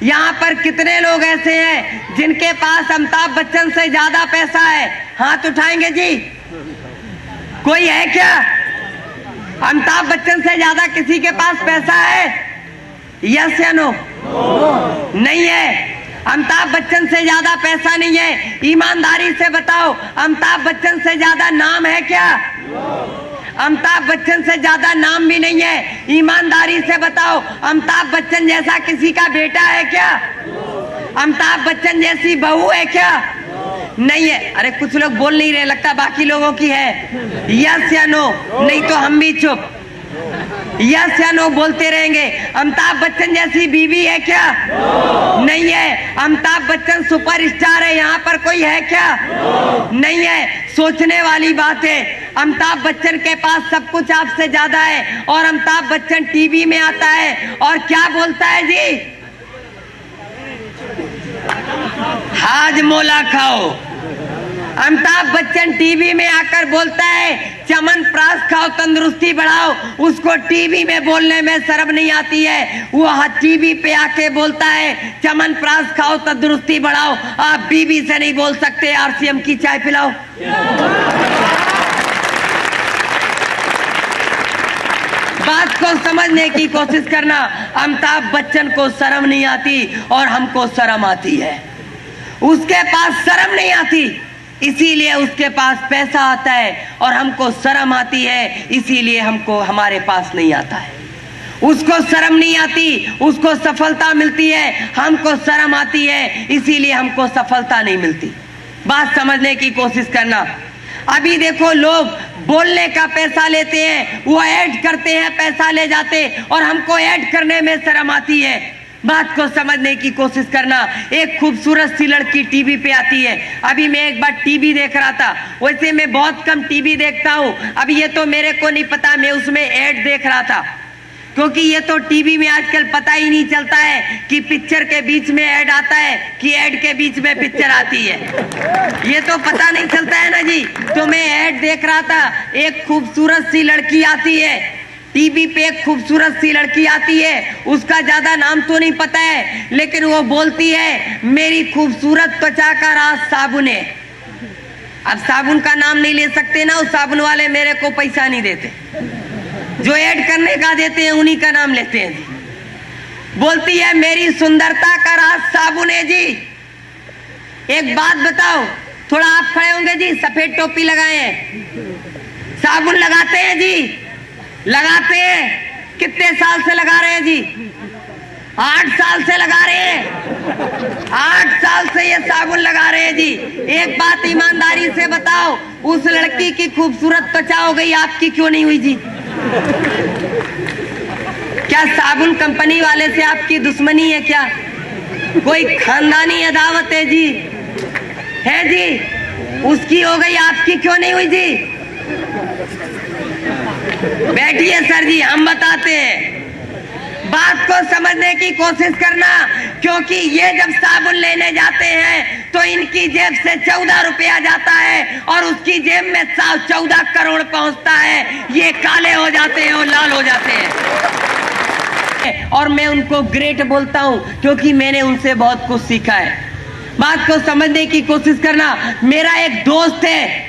यहाँ पर कितने लोग ऐसे हैं जिनके पास अमिताभ बच्चन से ज्यादा पैसा है? हाथ उठाएंगे जी? कोई है क्या? अमिताभ बच्चन से ज्यादा किसी के पास पैसा है? यस या नो? नहीं है। अमिताभ बच्चन से ज्यादा पैसा नहीं है। ईमानदारी से बताओ, अमिताभ बच्चन से ज्यादा नाम है क्या? अमिताभ बच्चन से ज्यादा नाम भी नहीं है। ईमानदारी से बताओ, अमिताभ बच्चन जैसा किसी का बेटा है क्या? अमिताभ बच्चन जैसी बहू है क्या? नहीं है। अरे कुछ लोग बोल नहीं रहे, लगता बाकी लोगों की है। यस या नो? नहीं तो हम भी चुप। यस या नो बोलते रहेंगे। अमिताभ बच्चन जैसी बीवी है क्या? नहीं है। अमिताभ बच्चन सुपरस्टार है, यहाँ पर कोई है क्या? नहीं है। सोचने वाली बात है। अमिताभ बच्चन के पास सब कुछ आपसे ज्यादा है और अमिताभ बच्चन टीवी में आता है और क्या बोलता है जी? हाजमोला खाओ। अमिताभ बच्चन टीवी में आकर बोलता है च्यवनप्राश खाओ, तंदुरुस्ती बढ़ाओ। उसको टीवी में बोलने में शर्म नहीं आती है। वो टीवी पे आके बोलता है च्यवनप्राश खाओ, तंदुरुस्ती बढ़ाओ। आप बीबी से नहीं बोल सकते आरसीएम की चाय पिलाओ। बात को समझने की कोशिश करना। अमिताभ बच्चन को शर्म नहीं आती और हमको शर्म आती है। उसके पास शर्म नहीं आती, इसीलिए उसके पास पैसा आता है, और हमको शर्म आती है, इसीलिए हमको हमारे पास नहीं आता है। उसको शर्म नहीं आती, उसको सफलता मिलती है, हमको शर्म आती है, इसीलिए हमको सफलता नहीं मिलती। बात समझने की कोशिश करना। अभी देखो, लोग बोलने का पैसा लेते हैं, वो ऐड करते हैं, पैसा ले जाते, और हमको ऐड करने में शर्म आती है। बात को समझने की कोशिश करना। एक खूबसूरत सी लड़की टीवी पे आती है। अभी मैं एक बार टीवी देख रहा था, वैसे मैं बहुत कम टीवी देखता हूँ, अब ये तो मेरे को नहीं पता, मैं उसमें ऐड देख रहा था, क्योंकि ये तो टीवी में आजकल पता ही नहीं चलता है कि पिक्चर के बीच में ऐड आता है कि ऐड के बीच में पिक्चर आती है। ये तो पता नहीं चलता है ना जी। तो मैं ऐड देख रहा था, एक खूबसूरत सी लड़की आती है टीवी पे, एक खूबसूरत सी लड़की आती है, उसका ज्यादा नाम तो नहीं पता है, लेकिन वो बोलती है मेरी खूबसूरत त्वचा का राज साबुन है। अब साबुन का नाम नहीं ले सकते ना, उस साबुन वाले मेरे को पैसा नहीं देते, जो ऐड करने का देते हैं उन्हीं का नाम लेते हैं जी। बोलती है मेरी सुंदरता का राज साबुन है जी। एक बात बताओ, थोड़ा आप खड़े होंगे जी, सफेद टोपी लगाए हैं, साबुन लगाते हैं जी? लगाते हैं। कितने साल से लगा रहे हैं जी? 8 साल से लगा रहे हैं। 8 साल से ये साबुन लगा रहे हैं जी। एक बात ईमानदारी से बताओ, उस लड़की की खूबसूरत त्वचा हो गई, आपकी क्यों नहीं हुई जी? क्या साबुन कंपनी वाले से आपकी दुश्मनी है क्या? कोई खानदानी अदावत है जी? है जी? उसकी हो गई, आपकी क्यों नहीं हुई जी? बैठिए सर जी, हम बताते हैं। बात को समझने की कोशिश करना, क्योंकि ये जब साबुन लेने जाते हैं तो इनकी जेब से 14 रुपया जाता है और उसकी जेब में 14 करोड़ पहुंचता है। ये काले हो जाते हैं और लाल हो जाते हैं। हैं और मैं उनको ग्रेट बोलता हूं क्योंकि मैंने उनसे बहुत कुछ सीखा है। बात को समझने की कोशिश करना। मेरा एक दोस्त है,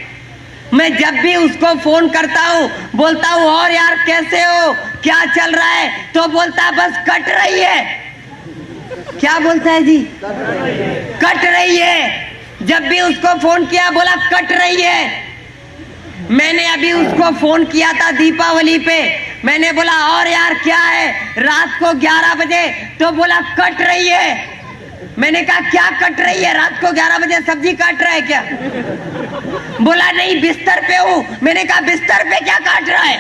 मैं जब भी उसको फोन करता हूं बोलता हूं और यार कैसे हो, क्या चल रहा है, तो बोलता है बस कट रही है। क्या बोलता है जी? कट रही है। जब भी उसको फोन किया बोला कट रही है। मैंने अभी उसको फोन किया था दीपावली पे, मैंने बोला और यार क्या है, रात को 11 बजे, तो बोला कट रही है। मैंने कहा क्या कट रही है, रात को 11 बजे सब्जी काट रहा है क्या? बोला नहीं बिस्तर पे हूं। मैंने कहा बिस्तर पे क्या काट रहा है?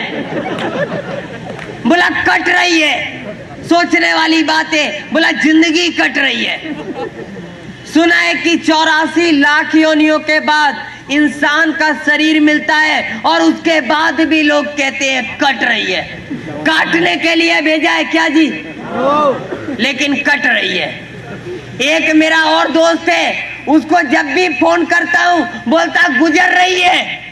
बोला कट रही है। सोचने वाली बात है। बोला जिंदगी कट रही है। सुना है कि 84 लाख योनियों के बाद इंसान का शरीर मिलता है और उसके बाद भी लोग कहते हैं कट रही है। काटने के लिए भेजा है क्या जी? लेकिन कट रही है। एक मेरा और दोस्त है, उसको जब भी फोन करता हूं बोलता गुजर रही है।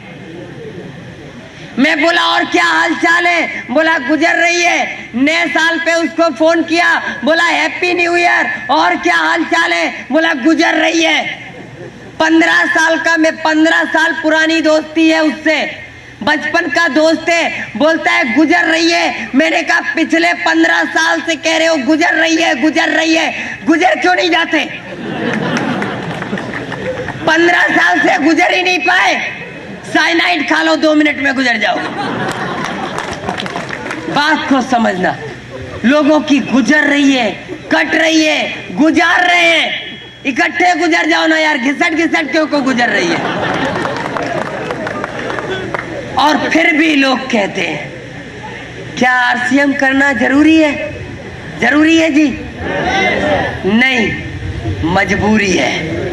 मैं बोला और क्या हाल चाल है? बोला गुजर रही है। नए साल पे उसको फोन किया, बोला हैप्पी न्यू ईयर, और क्या हाल चाल है? बोला गुजर रही है। 15 साल का, मैं 15 साल पुरानी दोस्ती है उससे, बचपन का दोस्त है, बोलता है गुजर रही है। मैंने कहा पिछले 15 साल से कह रहे हो गुजर रही है गुजर रही है, गुजर क्यों नहीं जाते? 15 साल से गुजर ही नहीं पाए। साइनाइड खा लो 2 मिनट में गुजर जाओ। बात को समझना। लोगों की गुजर रही है, कट रही है, गुजार रहे हैं। इकट्ठे गुजर जाओ ना यार, घिसट घिसट क्यों को गुजर रही है। और फिर भी लोग कहते हैं क्या आरसीएम करना जरूरी है? जरूरी है जी? नहीं, मजबूरी है।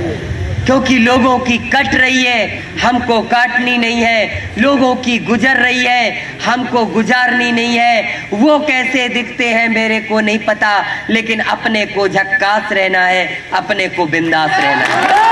क्योंकि लोगों की कट रही है, हमको काटनी नहीं है। लोगों की गुजर रही है, हमको गुजारनी नहीं है। वो कैसे दिखते हैं मेरे को नहीं पता, लेकिन अपने को झक्कास रहना है, अपने को बिंदास रहना है।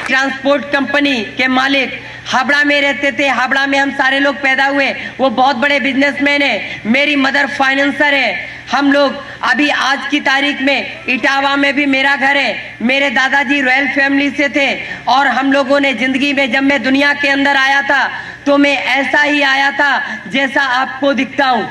ट्रांसपोर्ट कंपनी के मालिक हावड़ा में रहते थे। हावड़ा में हम सारे लोग पैदा हुए। वो बहुत बड़े बिजनेसमैन है। मेरी मदर फाइनेंसर है। हम लोग अभी आज की तारीख में इटावा में भी मेरा घर है। मेरे दादाजी रॉयल फैमिली से थे और हम लोगों ने जिंदगी में, जब मैं दुनिया के अंदर आया था तो मैं ऐसा ही आया था जैसा आपको दिखता हूँ।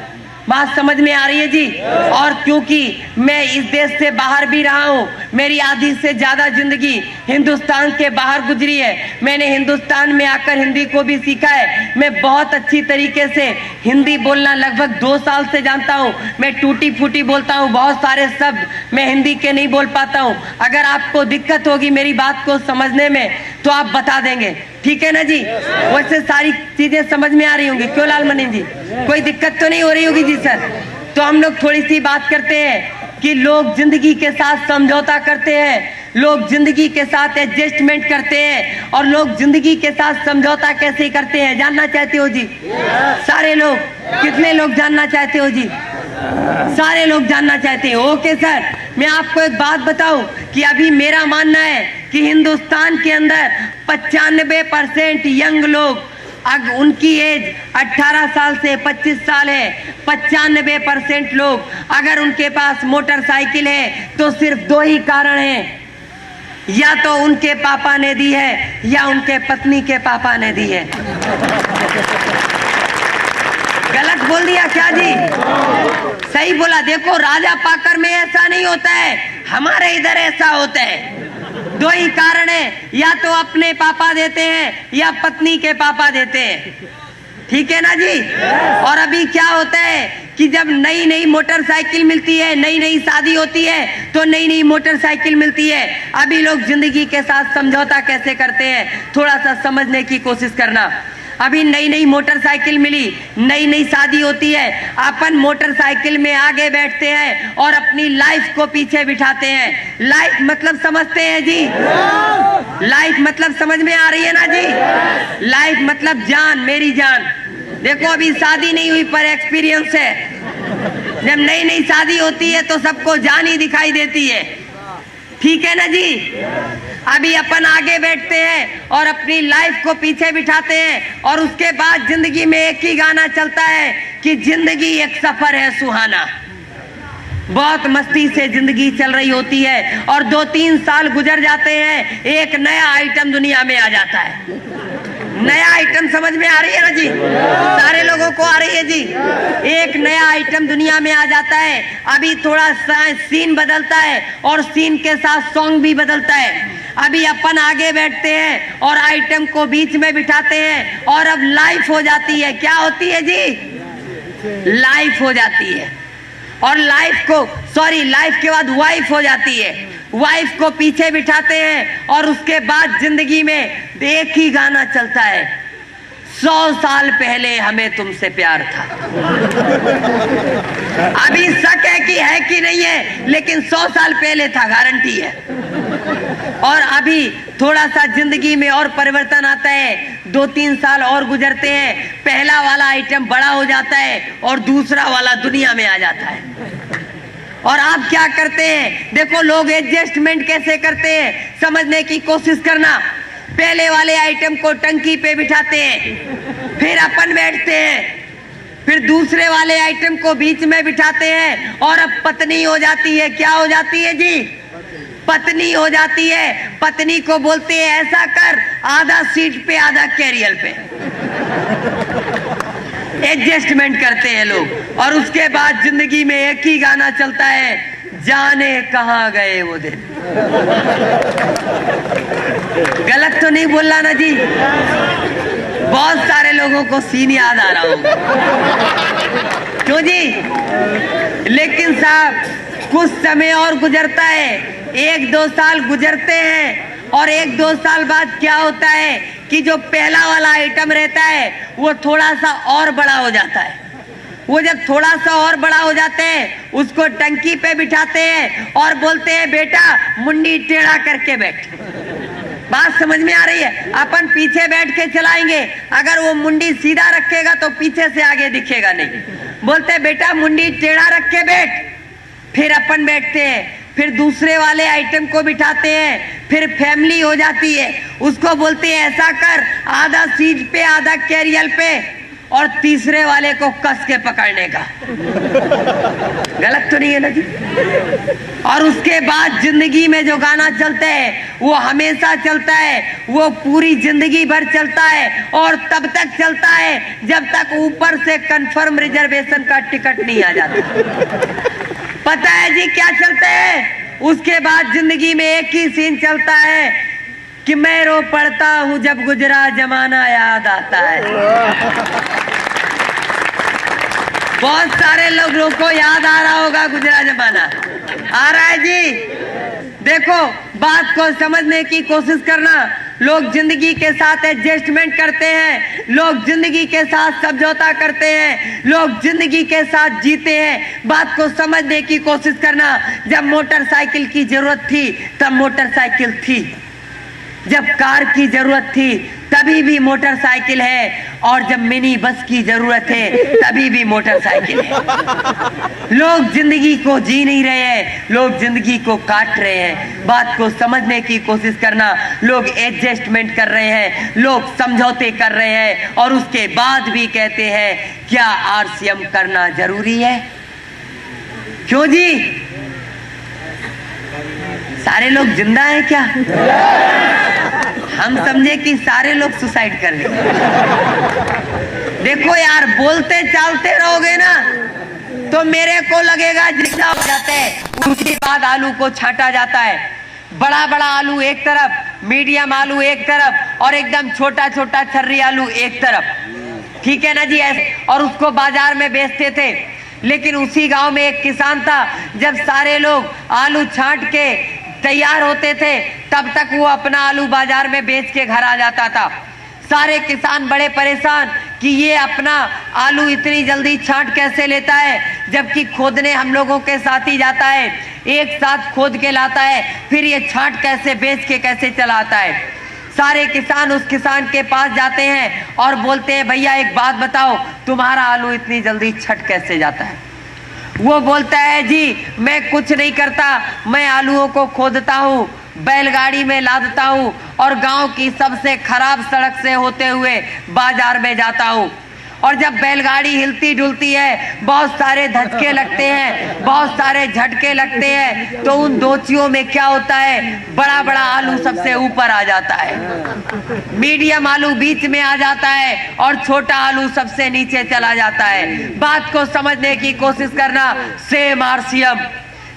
बात समझ में आ रही है जी? और क्योंकि मैं इस देश से बाहर भी रहा हूं, मेरी आधी से ज्यादा जिंदगी हिंदुस्तान के बाहर गुजरी है। मैंने हिंदुस्तान में आकर हिंदी को भी सीखा है। मैं बहुत अच्छी तरीके से हिंदी बोलना लगभग 2 साल से जानता हूं। मैं टूटी फूटी बोलता हूं, बहुत सारे शब्द मैं हिंदी के नहीं बोल पाता हूं। अगर आपको दिक्कत होगी मेरी बात को समझने में तो आप बता देंगे, ठीक है ना जी? वैसे सारी चीजें समझ में आ रही होंगी, क्यों लालमणि जी? कोई दिक्कत तो नहीं हो रही होगी जी सर? तो हम लोग थोड़ी सी बात करते हैं कि लोग जिंदगी के साथ समझौता करते हैं, लोग जिंदगी के साथ एडजस्टमेंट करते हैं, और लोग जिंदगी के साथ समझौता कैसे करते हैं जानना चाहते हो जी? सारे लोग, कितने लोग जानना चाहते हो जी? सारे लोग जानना चाहते हैं। ओके सर, मैं आपको एक बात बताऊं कि अभी मेरा मानना है कि हिंदुस्तान के अंदर 95% यंग लोग, अगर उनकी एज 18 साल से 25 साल है, 95% लोग अगर उनके पास मोटरसाइकिल है तो सिर्फ 2 ही कारण हैं, या तो उनके पापा ने दी है या उनके पत्नी के पापा ने दी है। गलत बोल दिया क्या जी? सही बोला। देखो राजा पाकर में ऐसा नहीं होता है, हमारे इधर ऐसा होता है। 2 ही कारण है, या तो अपने पापा देते हैं या पत्नी के पापा देते हैं, ठीक है ना जी? और अभी क्या होता है कि जब नई नई मोटरसाइकिल मिलती है, नई नई शादी होती है तो नई नई मोटरसाइकिल मिलती है। अभी लोग जिंदगी के साथ समझौता कैसे करते हैं, थोड़ा सा समझने की कोशिश करना। अभी नई नई मोटरसाइकिल मिली, नई नई शादी होती है, अपन मोटरसाइकिल में आगे बैठते हैं और अपनी लाइफ को पीछे बिठाते हैं। लाइफ मतलब समझते हैं जी? लाइफ मतलब समझ में आ रही है ना जी? लाइफ मतलब जान, मेरी जान। देखो अभी शादी नहीं हुई पर एक्सपीरियंस है। जब नई नई शादी होती है तो सबको जान ही दिखाई देती है, ठीक है ना जी? अभी अपन आगे बैठते हैं और अपनी लाइफ को पीछे बिठाते हैं और उसके बाद जिंदगी में एक ही गाना चलता है कि जिंदगी एक सफर है सुहाना। बहुत मस्ती से जिंदगी चल रही होती है और 2-3 साल गुजर जाते हैं, एक नया आइटम दुनिया में आ जाता है। नया आइटम समझ में आ रही है ना जी? सारे लोगों को आ रही है जी? एक नया आइटम दुनिया में आ जाता है। अभी थोड़ा सीन बदलता है और सीन के साथ सॉन्ग भी बदलता है। अभी अपन आगे बैठते हैं और आइटम को बीच में बिठाते हैं और अब लाइफ हो जाती है। क्या होती है जी? लाइफ हो जाती है। और लाइफ के बाद वाइफ हो जाती है। वाइफ को पीछे बिठाते हैं और उसके बाद जिंदगी में एक ही गाना चलता है, 100 साल पहले हमें तुमसे प्यार था। अभी शक है कि नहीं है, लेकिन 100 साल पहले था, गारंटी है। और अभी थोड़ा सा जिंदगी में और परिवर्तन आता है, 2-3 साल और गुजरते हैं, पहला वाला आइटम बड़ा हो जाता है और दूसरा वाला दुनिया में आ जाता है। और आप क्या करते हैं? देखो लोग एडजस्टमेंट कैसे करते हैं, समझने की कोशिश करना। पहले वाले आइटम को टंकी पे बिठाते हैं, फिर अपन बैठते हैं, फिर दूसरे वाले आइटम को बीच में बिठाते हैं और अब पत्नी हो जाती है। क्या हो जाती है जी? पत्नी हो जाती है। पत्नी को बोलते हैं ऐसा कर, आधा सीट पे आधा कैरियर पे। एडजस्टमेंट करते हैं लोग और उसके बाद जिंदगी में एक ही गाना चलता है, जाने कहां गए वो दिन। गलत तो नहीं बोलना ना जी? बहुत सारे लोगों को सीन याद आ रहा होगा, क्यों जी? लेकिन साहब कुछ समय और गुजरता है, 1-2 साल गुजरते हैं और 1-2 साल बाद क्या होता है कि जो पहला वाला आइटम रहता है वो थोड़ा सा और बड़ा हो जाता है। वो जब थोड़ा सा और बड़ा हो जाते हैं, उसको टंकी पे बिठाते हैं और बोलते हैं बेटा मुंडी टेढ़ा करके बैठ। बात समझ में आ रही है? अपन पीछे बैठ के चलाएंगे, अगर वो मुंडी सीधा रखेगा तो पीछे से आगे दिखेगा नहीं। बोलते हैं बेटा मुंडी टेढ़ा रख के बैठ। फिर अपन बैठते हैं, फिर दूसरे वाले आइटम को बिठाते हैं, फिर फैमिली हो जाती है, उसको बोलते हैं ऐसा कर, आधा सीट पे आधा कैरियर पे, और तीसरे वाले को कस के पकड़ने का। गलत तो नहीं है ना जी? और उसके बाद जिंदगी में जो गाना चलता है वो हमेशा चलता है, वो पूरी जिंदगी भर चलता है और तब तक चलता है जब तक ऊपर से कंफर्म रिजर्वेशन का टिकट नहीं आ जाता। पता है जी क्या चलता है? उसके बाद जिंदगी में एक ही सीन चलता है कि मैं रो पड़ता हूं जब गुजरा जमाना याद आता है। बहुत सारे लोगों को याद आ रहा होगा गुजरा जमाना। आ रहा है जी? देखो बात को समझने की कोशिश करना। लोग जिंदगी के साथ एडजस्टमेंट करते हैं, लोग जिंदगी के साथ समझौता करते हैं, लोग जिंदगी के साथ जीते हैं। बात को समझने की कोशिश करना। जब मोटरसाइकिल की जरूरत थी तब मोटरसाइकिल थी, जब कार की जरूरत थी तभी भी मोटरसाइकिल है, और जब मिनी बस की जरूरत है तभी भी मोटरसाइकिल है। लोग जिंदगी को जी नहीं रहे हैं, लोग जिंदगी को काट रहे हैं। बात को समझने की कोशिश करना। लोग एडजस्टमेंट कर रहे हैं, लोग समझौते कर रहे हैं और उसके बाद भी कहते हैं क्या आरसीएम करना जरूरी है? क्यों जी? सारे लोग जिंदा हैं क्या? हम समझे कि सारे लोग सुसाइड कर लेंगे। देखो यार, बोलते चालते रहोगे ना तो मेरे को लगेगा जिंदा हो जाते हैं। उसके बाद आलू को छांटा जाता है, बड़ा बड़ा आलू एक तरफ, मीडियम आलू एक तरफ और एकदम छोटा छोटा छर्री आलू एक तरफ। ठीक है ना जी? ऐसे और उसको बाजार में बेचते थे। लेकिन उसी गांव में एक किसान था, जब सारे लोग आलू छांट के तैयार होते थे तब तक वो अपना आलू बाजार में बेच के घर आ जाता था। सारे किसान बड़े परेशान कि ये अपना आलू इतनी जल्दी छांट कैसे लेता है, जबकि खोदने हम लोगों के साथ ही जाता है, एक साथ खोद के लाता है, फिर ये छांट कैसे बेच के कैसे चलाता है। सारे किसान उस किसान के पास जाते हैं और बोलते हैं भैया एक बात बताओ, तुम्हारा आलू इतनी जल्दी छट कैसे जाता है? वो बोलता है जी मैं कुछ नहीं करता, मैं आलूओं को खोदता हूँ, बैलगाड़ी में लादता हूँ और गांव की सबसे खराब सड़क से होते हुए बाजार में जाता हूँ। और जब बैलगाड़ी हिलती डुलती है, बहुत सारे धक्के लगते हैं, बहुत सारे झटके लगते हैं, तो उन दोचियों में क्या होता है, बड़ा बड़ा आलू सबसे ऊपर आ जाता है, मीडियम आलू बीच में आ जाता है और छोटा आलू सबसे नीचे चला जाता है। बात को समझने की कोशिश करना। Same RCM.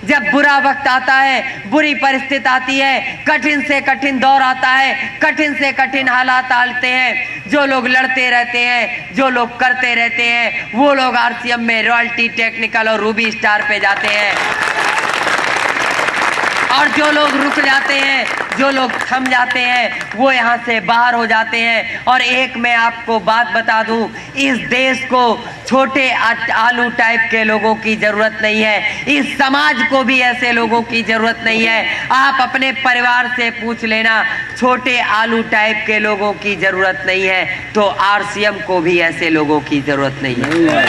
जब बुरा वक्त आता है, बुरी परिस्थिति आती है, कठिन से कठिन दौर आता है, कठिन से कठिन हालात आते हैं, जो लोग लड़ते रहते हैं, जो लोग करते रहते हैं, वो लोग आरसीएम में रॉयल्टी, टेक्निकल और रूबी स्टार पे जाते हैं। और जो लोग रुक जाते हैं, जो लोग थम जाते हैं, वो यहाँ से बाहर हो जाते हैं। और एक मैं आपको बात बता दूं, इस देश को छोटे आलू टाइप के लोगों की जरूरत नहीं है, इस समाज को भी ऐसे लोगों की जरूरत नहीं है। आप अपने परिवार से पूछ लेना, छोटे आलू टाइप के लोगों की जरूरत नहीं है, तो आरसीएम को भी ऐसे लोगों की जरूरत नहीं है।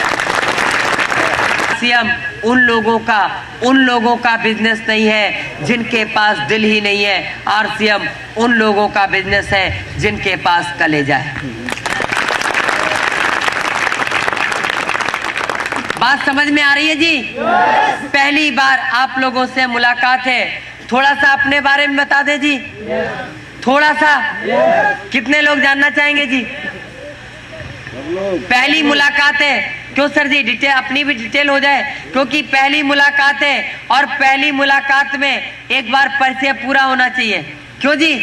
आरसीएम उन लोगों का बिजनेस नहीं है जिनके पास दिल ही नहीं है। आरसीएम उन लोगों का बिजनेस है जिनके पास कलेजा है। बात समझ में आ रही है जी? पहली बार आप लोगों से मुलाकात है, थोड़ा सा अपने बारे में बता दे जी, थोड़ा सा। कितने लोग जानना चाहेंगे जी? पहली मुलाकात है, क्यों सर जी? डिटेल, अपनी भी डिटेल हो जाए, क्योंकि पहली मुलाकात है और पहली मुलाकात में एक बार परिचय पूरा होना चाहिए। क्यों जी?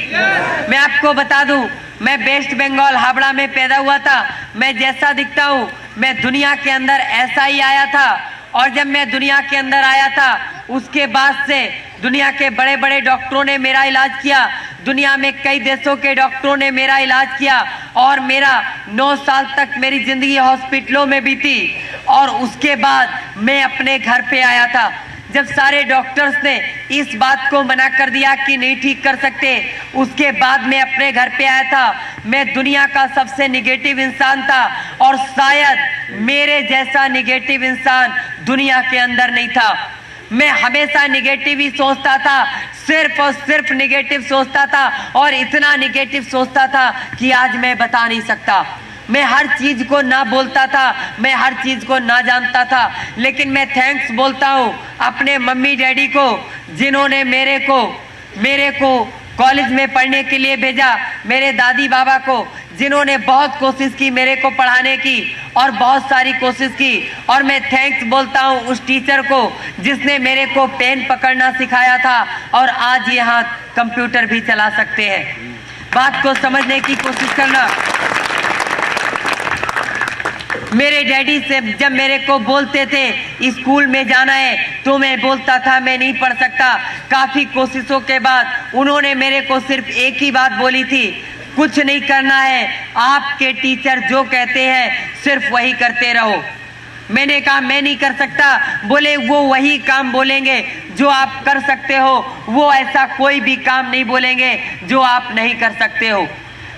मैं आपको बता दूं, मैं वेस्ट बंगाल हावड़ा में पैदा हुआ था। मैं जैसा दिखता हूं, मैं दुनिया के अंदर ऐसा ही आया था। और जब मैं दुनिया के अंदर आया था, उसके बाद से दुनिया के बड़े बड़े डॉक्टरों ने मेरा इलाज किया, दुनिया में कई देशों के डॉक्टरों ने मेरा इलाज किया, और मेरा 9 साल तक मेरी जिंदगी हॉस्पिटलों में बीती। और उसके बाद मैं अपने घर पे आया था, जब सारे डॉक्टर्स ने इस बात को मना कर दिया कि नहीं ठीक कर सकते, उसके बाद मैं अपने घर पे आया था। मैं दुनिया का सबसे निगेटिव इंसान था, और शायद मेरे जैसा निगेटिव इंसान दुनिया के अंदर नहीं था। मैं हमेशा निगेटिव ही सोचता था, सिर्फ और सिर्फ निगेटिव सोचता था, और इतना निगेटिव सोचता था कि आज मैं बता नहीं सकता। मैं हर चीज को ना बोलता था, मैं हर चीज को ना जानता था, लेकिन मैं थैंक्स बोलता हूँ अपने मम्मी डैडी को, जिन्होंने मेरे को कॉलेज में पढ़ने के लिए भेजा, मेरे दादी बाबा को, जिन्होंने बहुत कोशिश की मेरे को पढ़ाने की, और बहुत सारी कोशिश की। और मैं थैंक्स बोलता हूँ उस टीचर को जिसने मेरे को पेन पकड़ना सिखाया था, और आज यहाँ कंप्यूटर भी चला सकते हैं। बात को समझने की कोशिश करना। मेरे डैडी से जब मेरे को बोलते थे स्कूल में जाना है, तो मैं बोलता था मैं नहीं पढ़ सकता। काफी कोशिशों के बाद उन्होंने मेरे को सिर्फ एक ही बात बोली थी, कुछ नहीं करना है, आपके टीचर जो कहते हैं सिर्फ वही करते रहो। मैंने कहा मैं नहीं कर सकता। बोले वो वही काम बोलेंगे जो आप कर सकते हो, वो ऐसा कोई भी काम नहीं बोलेंगे जो आप नहीं कर सकते हो।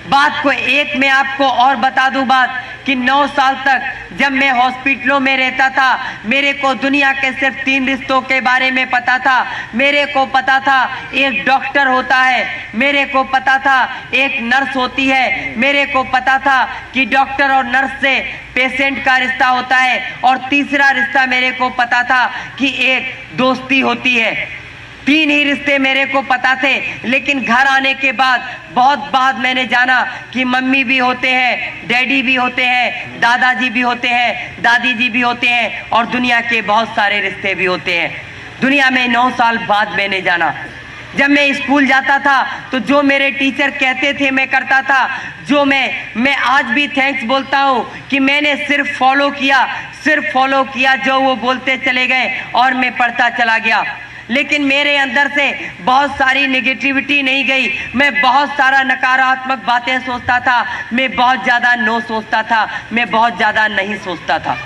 बात को एक मैं आपको और बता दूं बात, कि 9 साल तक जब मैं हॉस्पिटलों में रहता था, मेरे को दुनिया के सिर्फ 3 रिश्तों के बारे में पता था। मेरे को पता था एक डॉक्टर होता है, मेरे को पता था एक नर्स होती है, मेरे को पता था कि डॉक्टर और नर्स से पेशेंट का रिश्ता होता है, और तीसरा रिश्ता मेरे को पता था कि एक दोस्ती होती है। 3 ही रिश्ते मेरे को पता थे, लेकिन घर आने के बाद बहुत बाद मैंने जाना कि मम्मी भी होते हैं, डैडी भी होते हैं, दादाजी भी होते हैं, दादी जी भी होते हैं, और दुनिया के बहुत सारे रिश्ते भी होते हैं। दुनिया में 9 साल बाद मैंने जाना। जब मैं स्कूल जाता था तो जो मेरे टीचर कहते थे मैं करता था। जो मैं आज भी थैंक्स बोलता हूँ कि मैंने सिर्फ फॉलो किया जो वो बोलते चले गए, और मैं पढ़ता चला गया। लेकिन मेरे अंदर से बहुत सारी नेगेटिविटी नहीं गई। मैं बहुत सारा नकारात्मक बातें सोचता था, मैं बहुत ज़्यादा नो सोचता था, मैं बहुत ज़्यादा नहीं सोचता था।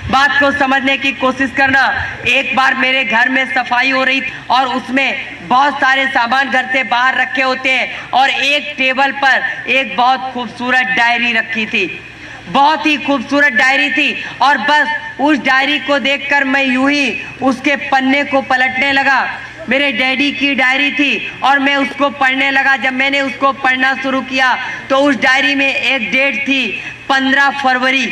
बात को समझने की कोशिश करना। एक बार मेरे घर में सफाई हो रही और उसमें बहुत सारे सामान घर से बाहर रखे होते हैं, और एक टेबल पर एक बहुत खूबसूरत डायरी रखी थी, बहुत ही खूबसूरत डायरी थी। और बस उस डायरी को देखकर मैं यूं ही उसके पन्ने को पलटने लगा। मेरे डैडी की डायरी थी और मैं उसको पढ़ने लगा। जब मैंने उसको पढ़ना शुरू किया तो उस डायरी में एक डेट थी 15 फरवरी।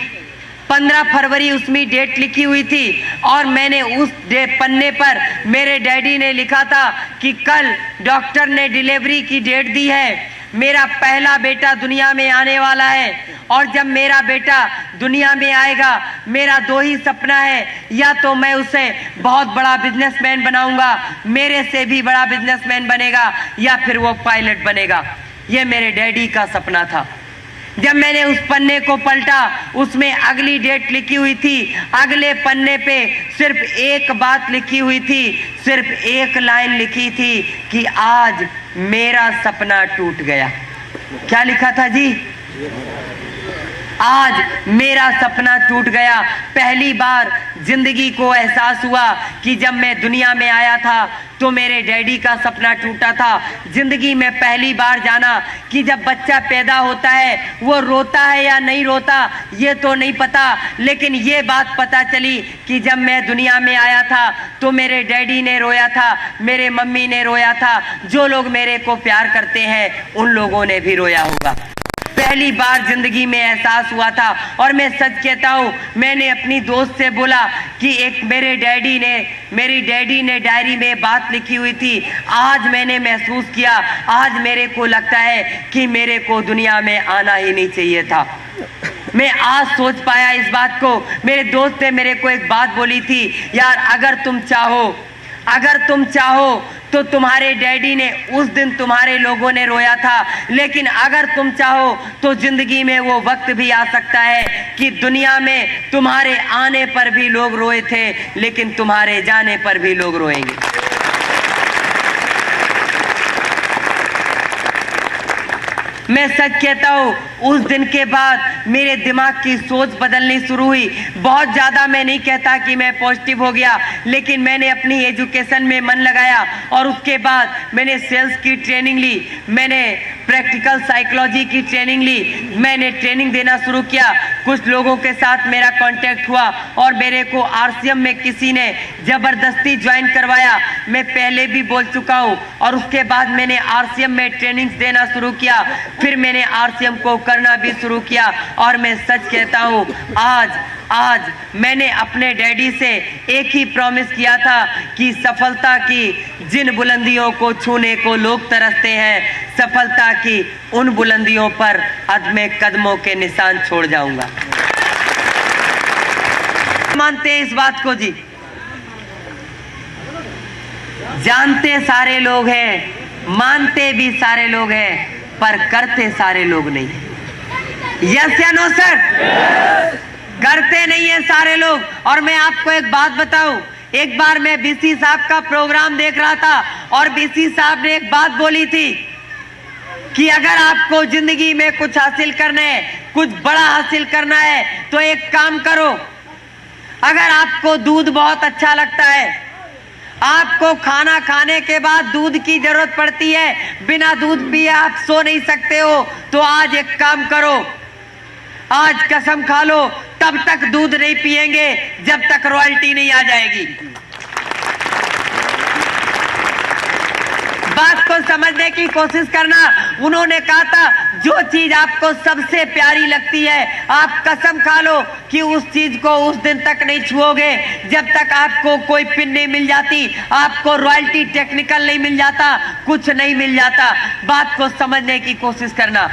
15 फरवरी उसमें डेट लिखी हुई थी और मैंने उस पन्ने पर मेरे डैडी ने लिखा था कि कल डॉक्टर ने डिलीवरी की डेट दी है, मेरा पहला बेटा दुनिया में आने वाला है और जब मेरा बेटा दुनिया में आएगा मेरा दो ही सपना है, या तो मैं उसे बहुत बड़ा बिजनेसमैन बनाऊंगा, मेरे से भी बड़ा बिजनेसमैन बनेगा, या फिर वो पायलट बनेगा। ये मेरे डैडी का सपना था। जब मैंने उस पन्ने को पलटा उसमें अगली डेट लिखी हुई थी, अगले पन्ने पे सिर्फ एक बात लिखी हुई थी, सिर्फ एक लाइन लिखी थी कि आज मेरा सपना टूट गया। क्या लिखा था जी? आज मेरा सपना टूट गया। पहली बार जिंदगी को एहसास हुआ कि जब मैं दुनिया में आया था तो मेरे डैडी का सपना टूटा था। जिंदगी में पहली बार जाना कि जब बच्चा पैदा होता है वो रोता है या नहीं रोता ये तो नहीं पता, लेकिन ये बात पता चली कि जब मैं दुनिया में आया था तो मेरे डैडी ने रोया था, मेरे मम्मी ने रोया था, जो लोग मेरे को प्यार करते हैं उन लोगों ने भी रोया होगा। पहली बार जिंदगी में एहसास हुआ था। और मैं सच कहता हूँ, मैंने अपनी दोस्त से बोला कि एक मेरी डैडी ने डायरी में बात लिखी हुई थी, आज मैंने महसूस किया, आज मेरे को लगता है कि मेरे को दुनिया में आना ही नहीं चाहिए था। मैं आज सोच पाया इस बात को। मेरे दोस्त ने मेरे को एक बात बोली थी, यार अगर तुम चाहो तो तुम्हारे डैडी ने उस दिन तुम्हारे लोगों ने रोया था, लेकिन अगर तुम चाहो तो जिंदगी में वो वक्त भी आ सकता है कि दुनिया में तुम्हारे आने पर भी लोग रोए थे, लेकिन तुम्हारे जाने पर भी लोग रोएंगे। मैं सच कहता हूँ, उस दिन के बाद मेरे दिमाग की सोच बदलनी शुरू हुई। बहुत ज़्यादा मैं नहीं कहता कि मैं पॉजिटिव हो गया, लेकिन मैंने अपनी एजुकेशन में मन लगाया और उसके बाद मैंने सेल्स की ट्रेनिंग ली, मैंने प्रैक्टिकल साइकोलॉजी की ट्रेनिंग ली, मैंने ट्रेनिंग देना शुरू किया। कुछ लोगों के साथ मेरा कांटेक्ट हुआ और मेरे को आरसीएम में किसी ने ज़बरदस्ती ज्वाइन करवाया। मैं पहले भी बोल चुका हूँ। और उसके बाद मैंने आरसीएम में ट्रेनिंग देना शुरू किया, फिर मैंने आरसीएम को करना भी शुरू किया। और मैं सच कहता हूँ, आज मैंने अपने डैडी से एक ही प्रॉमिस किया था कि सफलता की जिन बुलंदियों को छूने को लोग तरसते हैं, सफलता की उन बुलंदियों पर अदमे कदमों के निशान छोड़ जाऊंगा। मानते हैं इस बात को जी? जानते सारे लोग हैं, मानते भी सारे लोग हैं, पर करते सारे लोग नहीं। यस या नो सर? करते नहीं है सारे लोग। और मैं आपको एक बात बताऊं, एक बार मैं बीसी साहब का प्रोग्राम देख रहा था और बीसी साहब ने एक बात बोली थी कि अगर आपको जिंदगी में कुछ हासिल करना है, कुछ बड़ा हासिल करना है, तो एक काम करो। अगर आपको दूध बहुत अच्छा लगता है, आपको खाना खाने के बाद दूध की जरूरत पड़ती है, बिना दूध पिए आप सो नहीं सकते हो, तो आज एक काम करो, आज कसम खा लो, तब तक दूध नहीं पिएंगे जब तक रॉयल्टी नहीं आ जाएगी। बात को समझने की कोशिश करना। उन्होंने कहा था, जो चीज आपको सबसे प्यारी लगती है, आप कसम खा लो कि उस चीज को उस दिन तक नहीं छुओगे जब तक आपको कोई पिन नहीं मिल जाती, आपको रॉयल्टी टेक्निकल नहीं मिल जाता, कुछ नहीं मिल जाता। बात को समझने की कोशिश करना।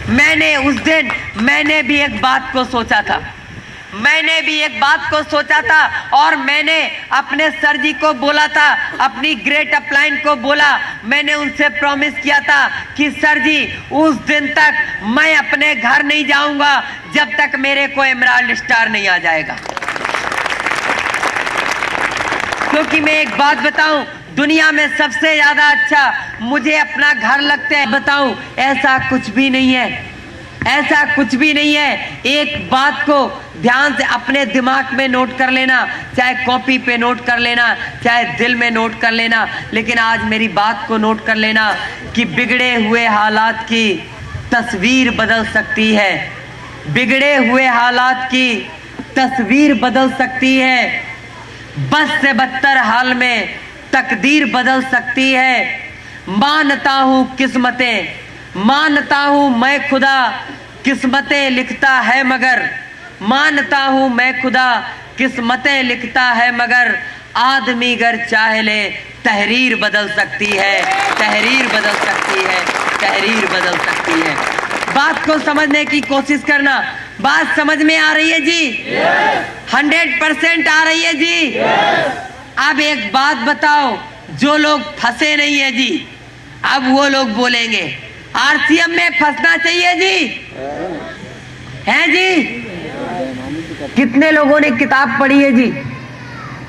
मैंने भी एक बात को सोचा था और मैंने अपने सर जी को बोला था, अपनी ग्रेट अपलाइन को बोला, मैंने उनसे प्रॉमिस किया था कि सर जी उस दिन तक मैं अपने घर नहीं जाऊंगा जब तक मेरे को एमराल्ड स्टार नहीं आ जाएगा। क्योंकि मैं एक बात बताऊं, दुनिया में सबसे ज्यादा अच्छा मुझे अपना घर लगता है। बताऊं, ऐसा कुछ भी नहीं है, ऐसा कुछ भी नहीं है। एक बात को ध्यान से अपने दिमाग में नोट कर लेना, चाहे कॉपी पे नोट कर लेना, चाहे दिल में नोट कर लेना, लेकिन आज मेरी बात को नोट कर लेना कि बिगड़े हुए हालात की तस्वीर बदल सकती है। बिगड़े हुए हालात की तस्वीर बदल सकती है। बस से बदतर हाल में तकदीर बदल सकती है। मानता हूं किस्मतें, मानता हूं मैं खुदा किस्मतें लिखता है मगर, मानता हूं मैं खुदा किस्मतें लिखता है मगर, आदमी अगर चाह ले तहरीर बदल सकती है, तहरीर बदल सकती है, तहरीर बदल सकती है। बात को समझने की कोशिश करना। बात समझ में आ रही है जी? 100% आ रही है जी? अब एक बात बताओ, जो लोग फंसे नहीं है जी, अब वो लोग बोलेंगे आरसीएम में फंसना चाहिए जी, है जी? कितने लोगों ने किताब पढ़ी है जी?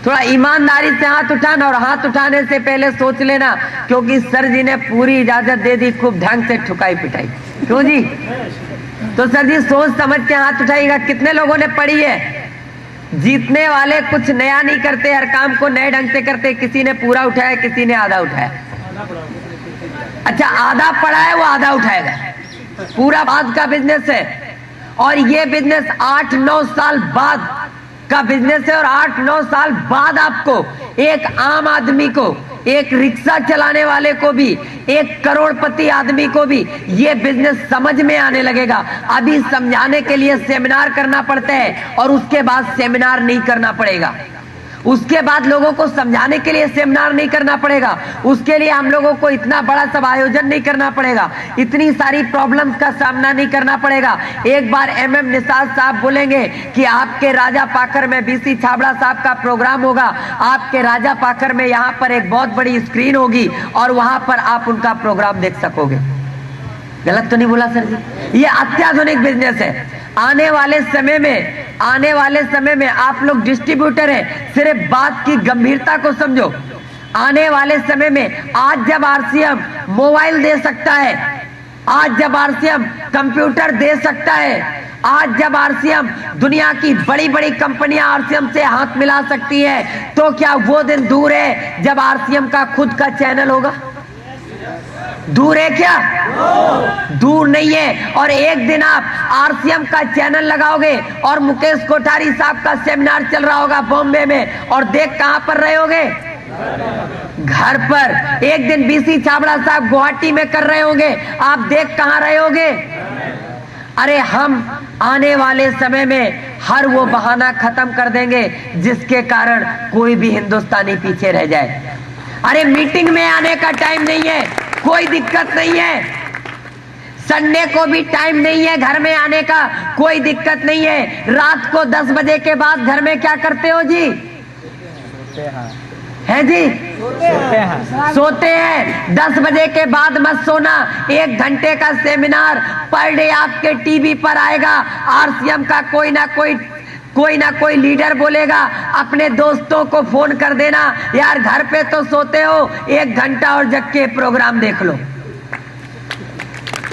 थोड़ा ईमानदारी से हाथ उठाना, और हाथ उठाने से पहले सोच लेना, क्योंकि सर जी ने पूरी इजाजत दे दी, खूब ढंग से ठुकाई पिटाई। क्यों जी? तो सर जी सोच समझ के हाथ उठाइएगा। कितने लोगों ने पढ़ी है? जीतने वाले कुछ नया नहीं करते, हर काम को नए ढंग से करते। किसी ने पूरा उठाया, किसी ने आधा उठाया। अच्छा, आधा पढ़ा है वो आधा उठाएगा। पूरा बाद का बिजनेस है, और ये बिजनेस 8-9 साल बाद का बिजनेस है। और 8-9 साल बाद आपको, एक आम आदमी को, एक रिक्शा चलाने वाले को भी, एक करोड़पति आदमी को भी ये बिजनेस समझ में आने लगेगा। अभी समझाने के लिए सेमिनार करना पड़ता है, और उसके बाद सेमिनार नहीं करना पड़ेगा। उसके बाद लोगों को समझाने के लिए सेमिनार नहीं करना पड़ेगा। उसके लिए हम लोगों को इतना बड़ा सब आयोजन नहीं करना पड़ेगा, इतनी सारी प्रॉब्लम्स का सामना नहीं करना पड़ेगा। एक बार MM निषाद साहब बोलेंगे कि आपके राजा पाकर में BC छाबड़ा साहब का प्रोग्राम होगा, आपके राजा पाकर में यहाँ पर एक बहुत बड़ी स्क्रीन होगी, और वहां पर आप उनका प्रोग्राम देख सकोगे। गलत तो नहीं बोला सर जी? ये अत्याधुनिक बिजनेस है। आने वाले समय में आप लोग डिस्ट्रीब्यूटर हैं, सिर्फ बात की गंभीरता को समझो। आने वाले समय में, आज जब RCM मोबाइल दे सकता है, आज जब RCM कंप्यूटर दे सकता है, आज जब RCM दुनिया की बड़ी बड़ी कंपनियां RCM से हाथ मिला सकती है, तो क्या वो दिन दूर है जब RCM का खुद का चैनल होगा? दूर है क्या? दूर नहीं है। और एक दिन आप RCM का चैनल लगाओगे, और मुकेश कोठारी साहब का सेमिनार चल रहा होगा बॉम्बे में, और देख कहां पर रहे होगे? घर पर। एक दिन BC छाबड़ा साहब गुवाहाटी में कर रहे होंगे, आप देख कहां रहे होगे? अरे हम आने वाले समय में हर वो बहाना खत्म कर देंगे जिसके कारण कोई भी हिंदुस्तानी पीछे रह जाए। अरे मीटिंग में आने का टाइम नहीं है, कोई दिक्कत नहीं है। संडे को भी टाइम नहीं है घर में आने का, कोई दिक्कत नहीं है। रात को 10 बजे के बाद घर में क्या करते हो जी? है जी? सोते हैं। 10 बजे के बाद मत सोना। 1 घंटे का सेमिनार पर डे आपके टीवी पर आएगा। RCM का कोई ना कोई लीडर बोलेगा, अपने दोस्तों को फोन कर देना, यार घर पे तो सोते हो, 1 घंटा और जग के प्रोग्राम देख लो।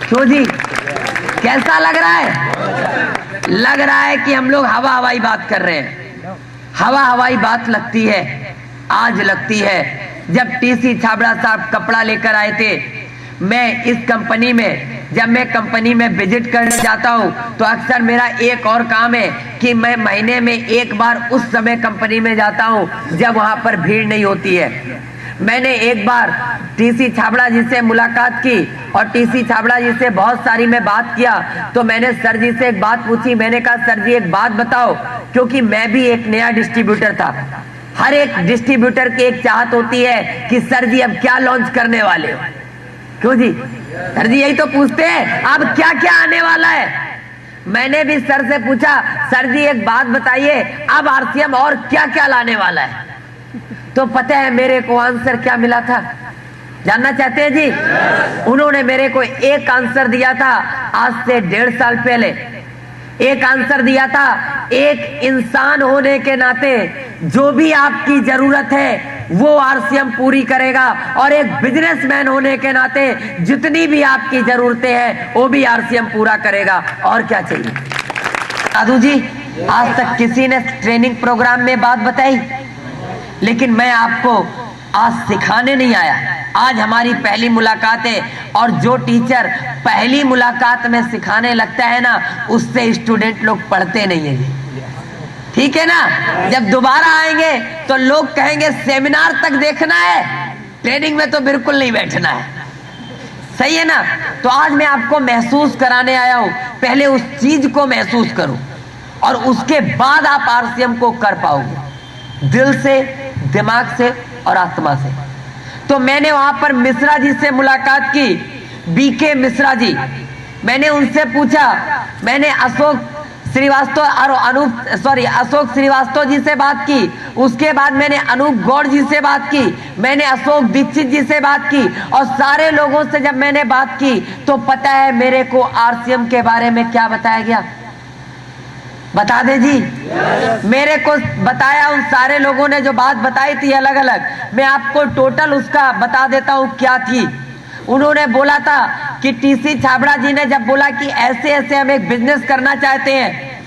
क्यों जी? कैसा लग रहा है? लग रहा है कि हम लोग हवा हवाई बात कर रहे हैं। हवा हवाई बात लगती है, आज लगती है। जब TC छाबड़ा साहब कपड़ा लेकर आए थे, मैं इस कंपनी में, जब मैं कंपनी में विजिट करने जाता हूं, तो अक्सर मेरा एक और काम है कि मैं महीने में एक बार उस समय कंपनी में जाता हूं जब वहां पर भीड़ नहीं होती है। मैंने एक बार TC छाबड़ा जी से मुलाकात की, और TC छाबड़ा जी से बहुत सारी मैं बात किया। तो मैंने सर जी से एक बात पूछी। मैंने कहा, सर जी एक बात बताओ, क्योंकि मैं भी एक नया डिस्ट्रीब्यूटर था। हर एक डिस्ट्रीब्यूटर की एक चाहत होती है कि सर जी अब क्या लॉन्च करने वाले हो? क्यों जी? सर जी यही तो पूछते हैं, अब क्या क्या आने वाला है? मैंने भी सर से पूछा, सर जी एक बात बताइए, अब RCM और क्या क्या लाने वाला है? तो पता है मेरे को आंसर क्या मिला था? जानना चाहते हैं जी? उन्होंने मेरे को एक आंसर दिया था आज से 1.5 साल पहले। एक आंसर दिया था, एक इंसान होने के नाते जो भी आपकी जरूरत है वो RCM पूरी करेगा, और एक बिजनेसमैन होने के नाते जितनी भी आपकी जरूरतें हैं वो भी RCM पूरा करेगा। और क्या चाहिए? साधु जी, आज तक किसी ने ट्रेनिंग प्रोग्राम में बात बताई, लेकिन मैं आपको आज सिखाने नहीं आया। आज हमारी पहली मुलाकात है, और जो टीचर पहली मुलाकात में सिखाने लगता है ना, उससे स्टूडेंट लोग पढ़ते नहीं है। ठीक है ना। जब दोबारा आएंगे तो लोग कहेंगे सेमिनार तक देखना है, ट्रेनिंग में तो बिल्कुल नहीं बैठना है। सही है ना। तो आज मैं आपको महसूस कराने आया हूं, पहले उस चीज को महसूस करो और उसके बाद आप आरसीएम को कर पाओगे, दिल से, दिमाग से और आत्मा से। तो मैंने वहां पर मिश्रा जी से मुलाकात की, बीके मिश्रा जी। मैंने उनसे पूछा, मैंने अशोक श्रीवास्तव और अशोक श्रीवास्तव जी से बात की, उसके बाद मैंने अनूप गौड़ जी से बात की, मैंने अशोक दीक्षित जी से बात की, और सारे लोगों से जब मैंने बात की तो पता है मेरे को आरसीएम के बारे में क्या बताया गया? बता दे जी। मेरे को बताया, उन सारे लोगों ने जो बात बताई थी अलग अलग, मैं आपको टोटल उसका बता देता हूं क्या थी। उन्होंने बोला था कि टीसी छाबड़ा जी ने जब बोला कि ऐसे ऐसे हम एक बिजनेस करना चाहते हैं,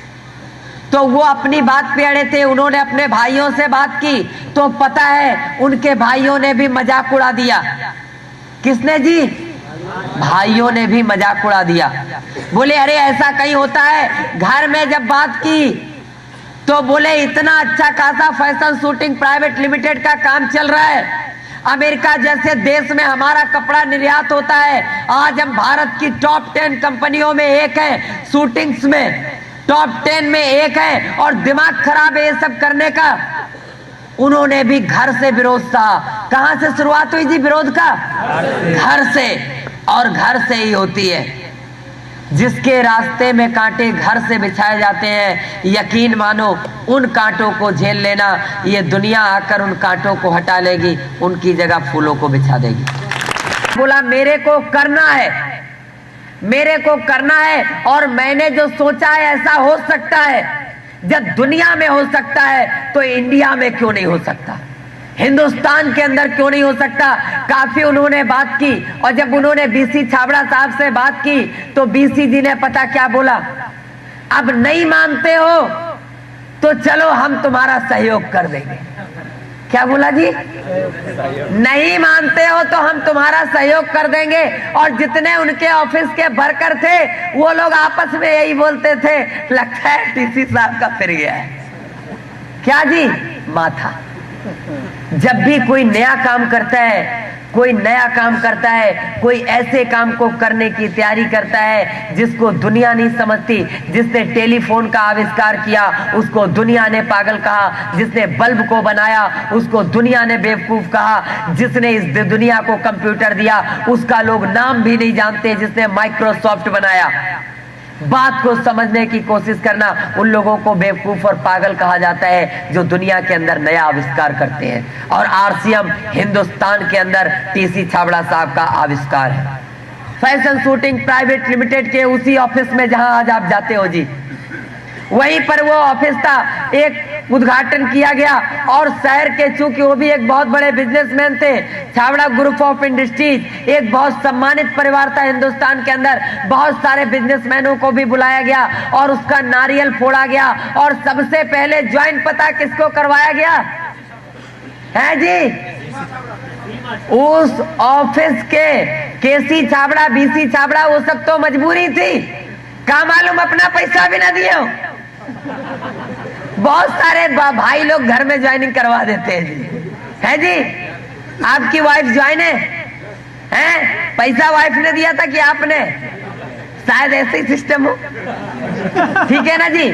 तो वो अपनी बात पे अड़े थे। उन्होंने अपने भाइयों से बात की तो पता है उनके भाइयों ने भी मजाक उड़ा दिया। किसने जी? भाइयों ने भी मजाक उड़ा दिया। बोले अरे ऐसा कहीं होता है। घर में जब बात की तो बोले इतना अच्छा खासा फैशन शूटिंग प्राइवेट लिमिटेड का काम चल रहा है, अमेरिका जैसे देश में हमारा कपड़ा निर्यात होता है, आज हम भारत की टॉप 10 कंपनियों में एक है, शूटिंग्स में टॉप 10 में एक है, और दिमाग खराब है ये सब करने का। उन्होंने भी घर से विरोध था। कहां से शुरुआत हुई जी विरोध का? घर से। और घर से ही होती है। जिसके रास्ते में कांटे घर से बिछाए जाते हैं, यकीन मानो उन कांटों को झेल लेना, ये दुनिया आकर उन कांटों को हटा लेगी, उनकी जगह फूलों को बिछा देगी। बोला मेरे को करना है, मेरे को करना है, और मैंने जो सोचा है ऐसा हो सकता है। जब दुनिया में हो सकता है तो इंडिया में क्यों नहीं हो सकता, हिंदुस्तान के अंदर क्यों नहीं हो सकता। काफी उन्होंने बात की, और जब उन्होंने बीसी छाबड़ा साहब से बात की तो बीसी जी ने पता क्या बोला? अब नहीं मानते हो तो चलो हम तुम्हारा सहयोग कर देंगे। क्या बोला जी? नहीं मानते हो तो हम तुम्हारा सहयोग कर देंगे। और जितने उनके ऑफिस के वर्कर थे वो लोग आपस में यही बोलते थे, लगता है टीसी साहब का फिर गया है। क्या जी? माथा। जब भी कोई नया काम करता है, कोई नया काम करता है, कोई ऐसे काम को करने की तैयारी करता है जिसको दुनिया नहीं समझती। जिसने टेलीफोन का आविष्कार किया उसको दुनिया ने पागल कहा, जिसने बल्ब को बनाया उसको दुनिया ने बेवकूफ कहा, जिसने इस दुनिया को कंप्यूटर दिया उसका लोग नाम भी नहीं जानते, जिसने माइक्रोसॉफ्ट बनाया। बात को समझने की कोशिश करना, उन लोगों को बेवकूफ और पागल कहा जाता है जो दुनिया के अंदर नया आविष्कार करते हैं। और आरसीएम हिंदुस्तान के अंदर टीसी छाबड़ा साहब का आविष्कार है। फैशन शूटिंग प्राइवेट लिमिटेड के उसी ऑफिस में जहां आज आप जाते हो जी, वहीं पर वो ऑफिस था। एक उद्घाटन किया गया, और शहर के, चूंकि वो भी एक बहुत बड़े बिजनेसमैन थे, छाबड़ा ग्रुप ऑफ इंडस्ट्रीज एक बहुत सम्मानित परिवार था हिंदुस्तान के अंदर। बहुत सारे बिजनेसमैनों को भी बुलाया गया और उसका नारियल फोड़ा गया। और सबसे पहले ज्वाइन पता किसको करवाया गया है जी? उस ऑफिस के केसी छाबड़ा, बीसी छाबड़ा, वो सब तो मजबूरी थी। क्या मालूम अपना पैसा भी ना दिए। बहुत सारे भाई लोग घर में ज्वाइनिंग करवा देते हैं जी। है जी? आपकी वाइफ ज्वाइन है? पैसा वाइफ ने दिया था कि आपने? शायद ऐसे ही सिस्टम हो। ठीक है ना जी।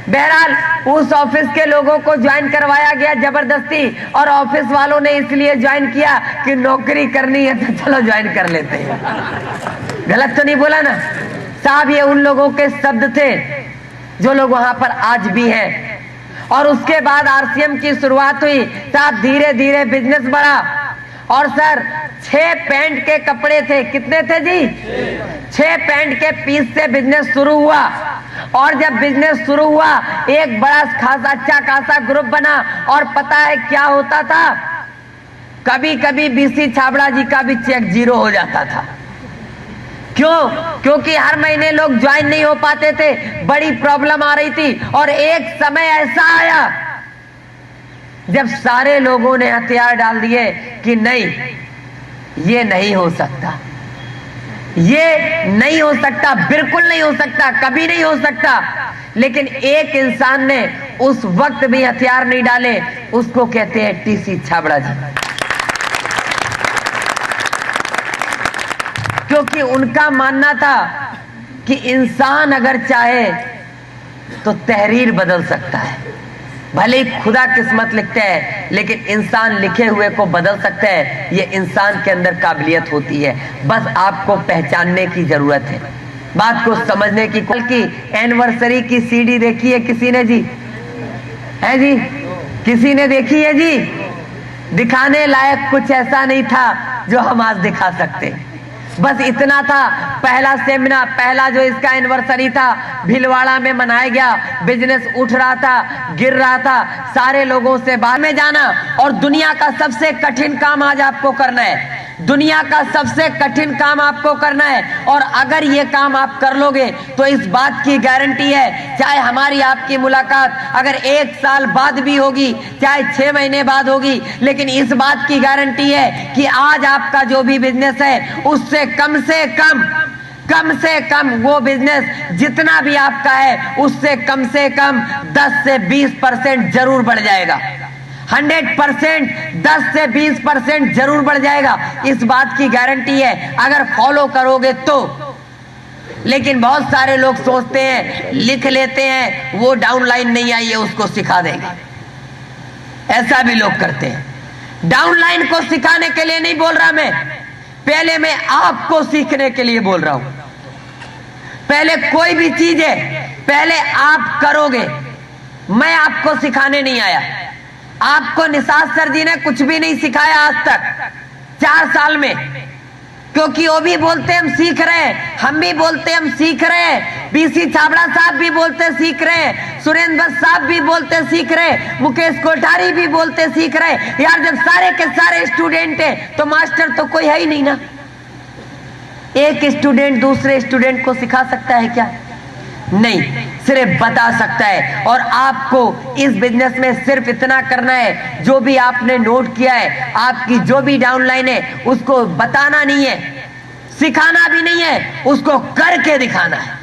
बहरहाल उस ऑफिस के लोगों को ज्वाइन करवाया गया जबरदस्ती, और ऑफिस वालों ने इसलिए ज्वाइन किया कि नौकरी करनी है तो चलो ज्वाइन कर लेते हैं। गलत तो नहीं बोला ना साहब? ये उन लोगों के शब्द थे जो लोग वहां पर आज भी हैं। और उसके बाद आरसीएम की शुरुआत हुई साहब, धीरे धीरे बिजनेस बढ़ा। और सर 6 पैंट के कपड़े थे। कितने थे जी? 6 पैंट के पीस से बिजनेस शुरू हुआ। और जब बिजनेस शुरू हुआ एक बड़ा खासा अच्छा खासा ग्रुप बना। और पता है क्या होता था? कभी कभी बीसी छाबड़ा जी का भी चेक 0 हो जाता था। क्यों? क्योंकि हर महीने लोग ज्वाइन नहीं हो पाते थे, बड़ी प्रॉब्लम आ रही थी। और एक समय ऐसा आया जब सारे लोगों ने हथियार डाल दिए कि नहीं, ये नहीं हो सकता, ये नहीं हो सकता, बिल्कुल नहीं हो सकता, कभी नहीं हो सकता। लेकिन एक इंसान ने उस वक्त भी हथियार नहीं डाले, उसको कहते हैं टीसी छाबड़ा जी। क्योंकि उनका मानना था कि इंसान अगर चाहे तो तहरीर बदल सकता है। भले ही खुदा किस्मत लिखते हैं, लेकिन इंसान लिखे हुए को बदल सकते हैं। ये इंसान के अंदर काबिलियत होती है, बस आपको पहचानने की जरूरत है, बात को समझने की। कल की एनिवर्सरी की सीडी देखी है किसी ने जी? है जी? किसी ने देखी है जी? दिखाने लायक कुछ ऐसा नहीं था जो हम आज दिखा सकते। बस इतना था, पहला सेमिनार, पहला जो इसका एनिवर्सरी था भीलवाड़ा में मनाया गया। बिजनेस उठ रहा था, गिर रहा था, सारे लोगों से बाहर में जाना। और दुनिया का सबसे कठिन काम आज आपको करना है, दुनिया का सबसे कठिन काम आपको करना है। और अगर ये काम आप कर लोगे तो इस बात की गारंटी है, चाहे हमारी आपकी मुलाकात अगर 1 साल बाद भी होगी, चाहे 6 महीने बाद होगी, लेकिन इस बात की गारंटी है कि आज आपका जो भी बिजनेस है उससे कम से कम वो बिजनेस जितना भी आपका है उससे कम 10 से 20% जरूर बढ़ जाएगा। 100% 10 से 20% जरूर बढ़ जाएगा, इस बात की गारंटी है अगर फॉलो करोगे तो। लेकिन बहुत सारे लोग सोचते हैं, लिख लेते हैं, वो डाउनलाइन नहीं आई है उसको सिखा देंगे, ऐसा भी लोग करते हैं। डाउनलाइन को सिखाने के लिए नहीं बोल रहा मैं, पहले मैं आपको सीखने के लिए बोल रहा हूं। पहले कोई भी चीज है, पहले आप करोगे, मैं आपको सिखाने नहीं आया। आपको निसार सर जी ने कुछ भी नहीं सिखाया आज तक 4 साल में, क्योंकि वो भी बोलते हम सीख रहे हैं, हम भी बोलते हम सीख रहे हैं, बीसी छाबड़ा साहब भी बोलते सीख रहे हैं, सुरेंद्र साहब भी बोलते सीख रहे हैं, मुकेश कोठारी भी बोलते सीख रहे हैं। यार जब सारे के सारे स्टूडेंट हैं तो मास्टर तो कोई है ही नहीं ना। एक स्टूडेंट दूसरे स्टूडेंट को सिखा सकता है क्या? नहीं, सिर्फ बता सकता है। और आपको इस बिजनेस में सिर्फ इतना करना है, जो भी आपने नोट किया है, आपकी जो भी डाउनलाइन है, उसको बताना नहीं है, सिखाना भी नहीं है, उसको करके दिखाना है।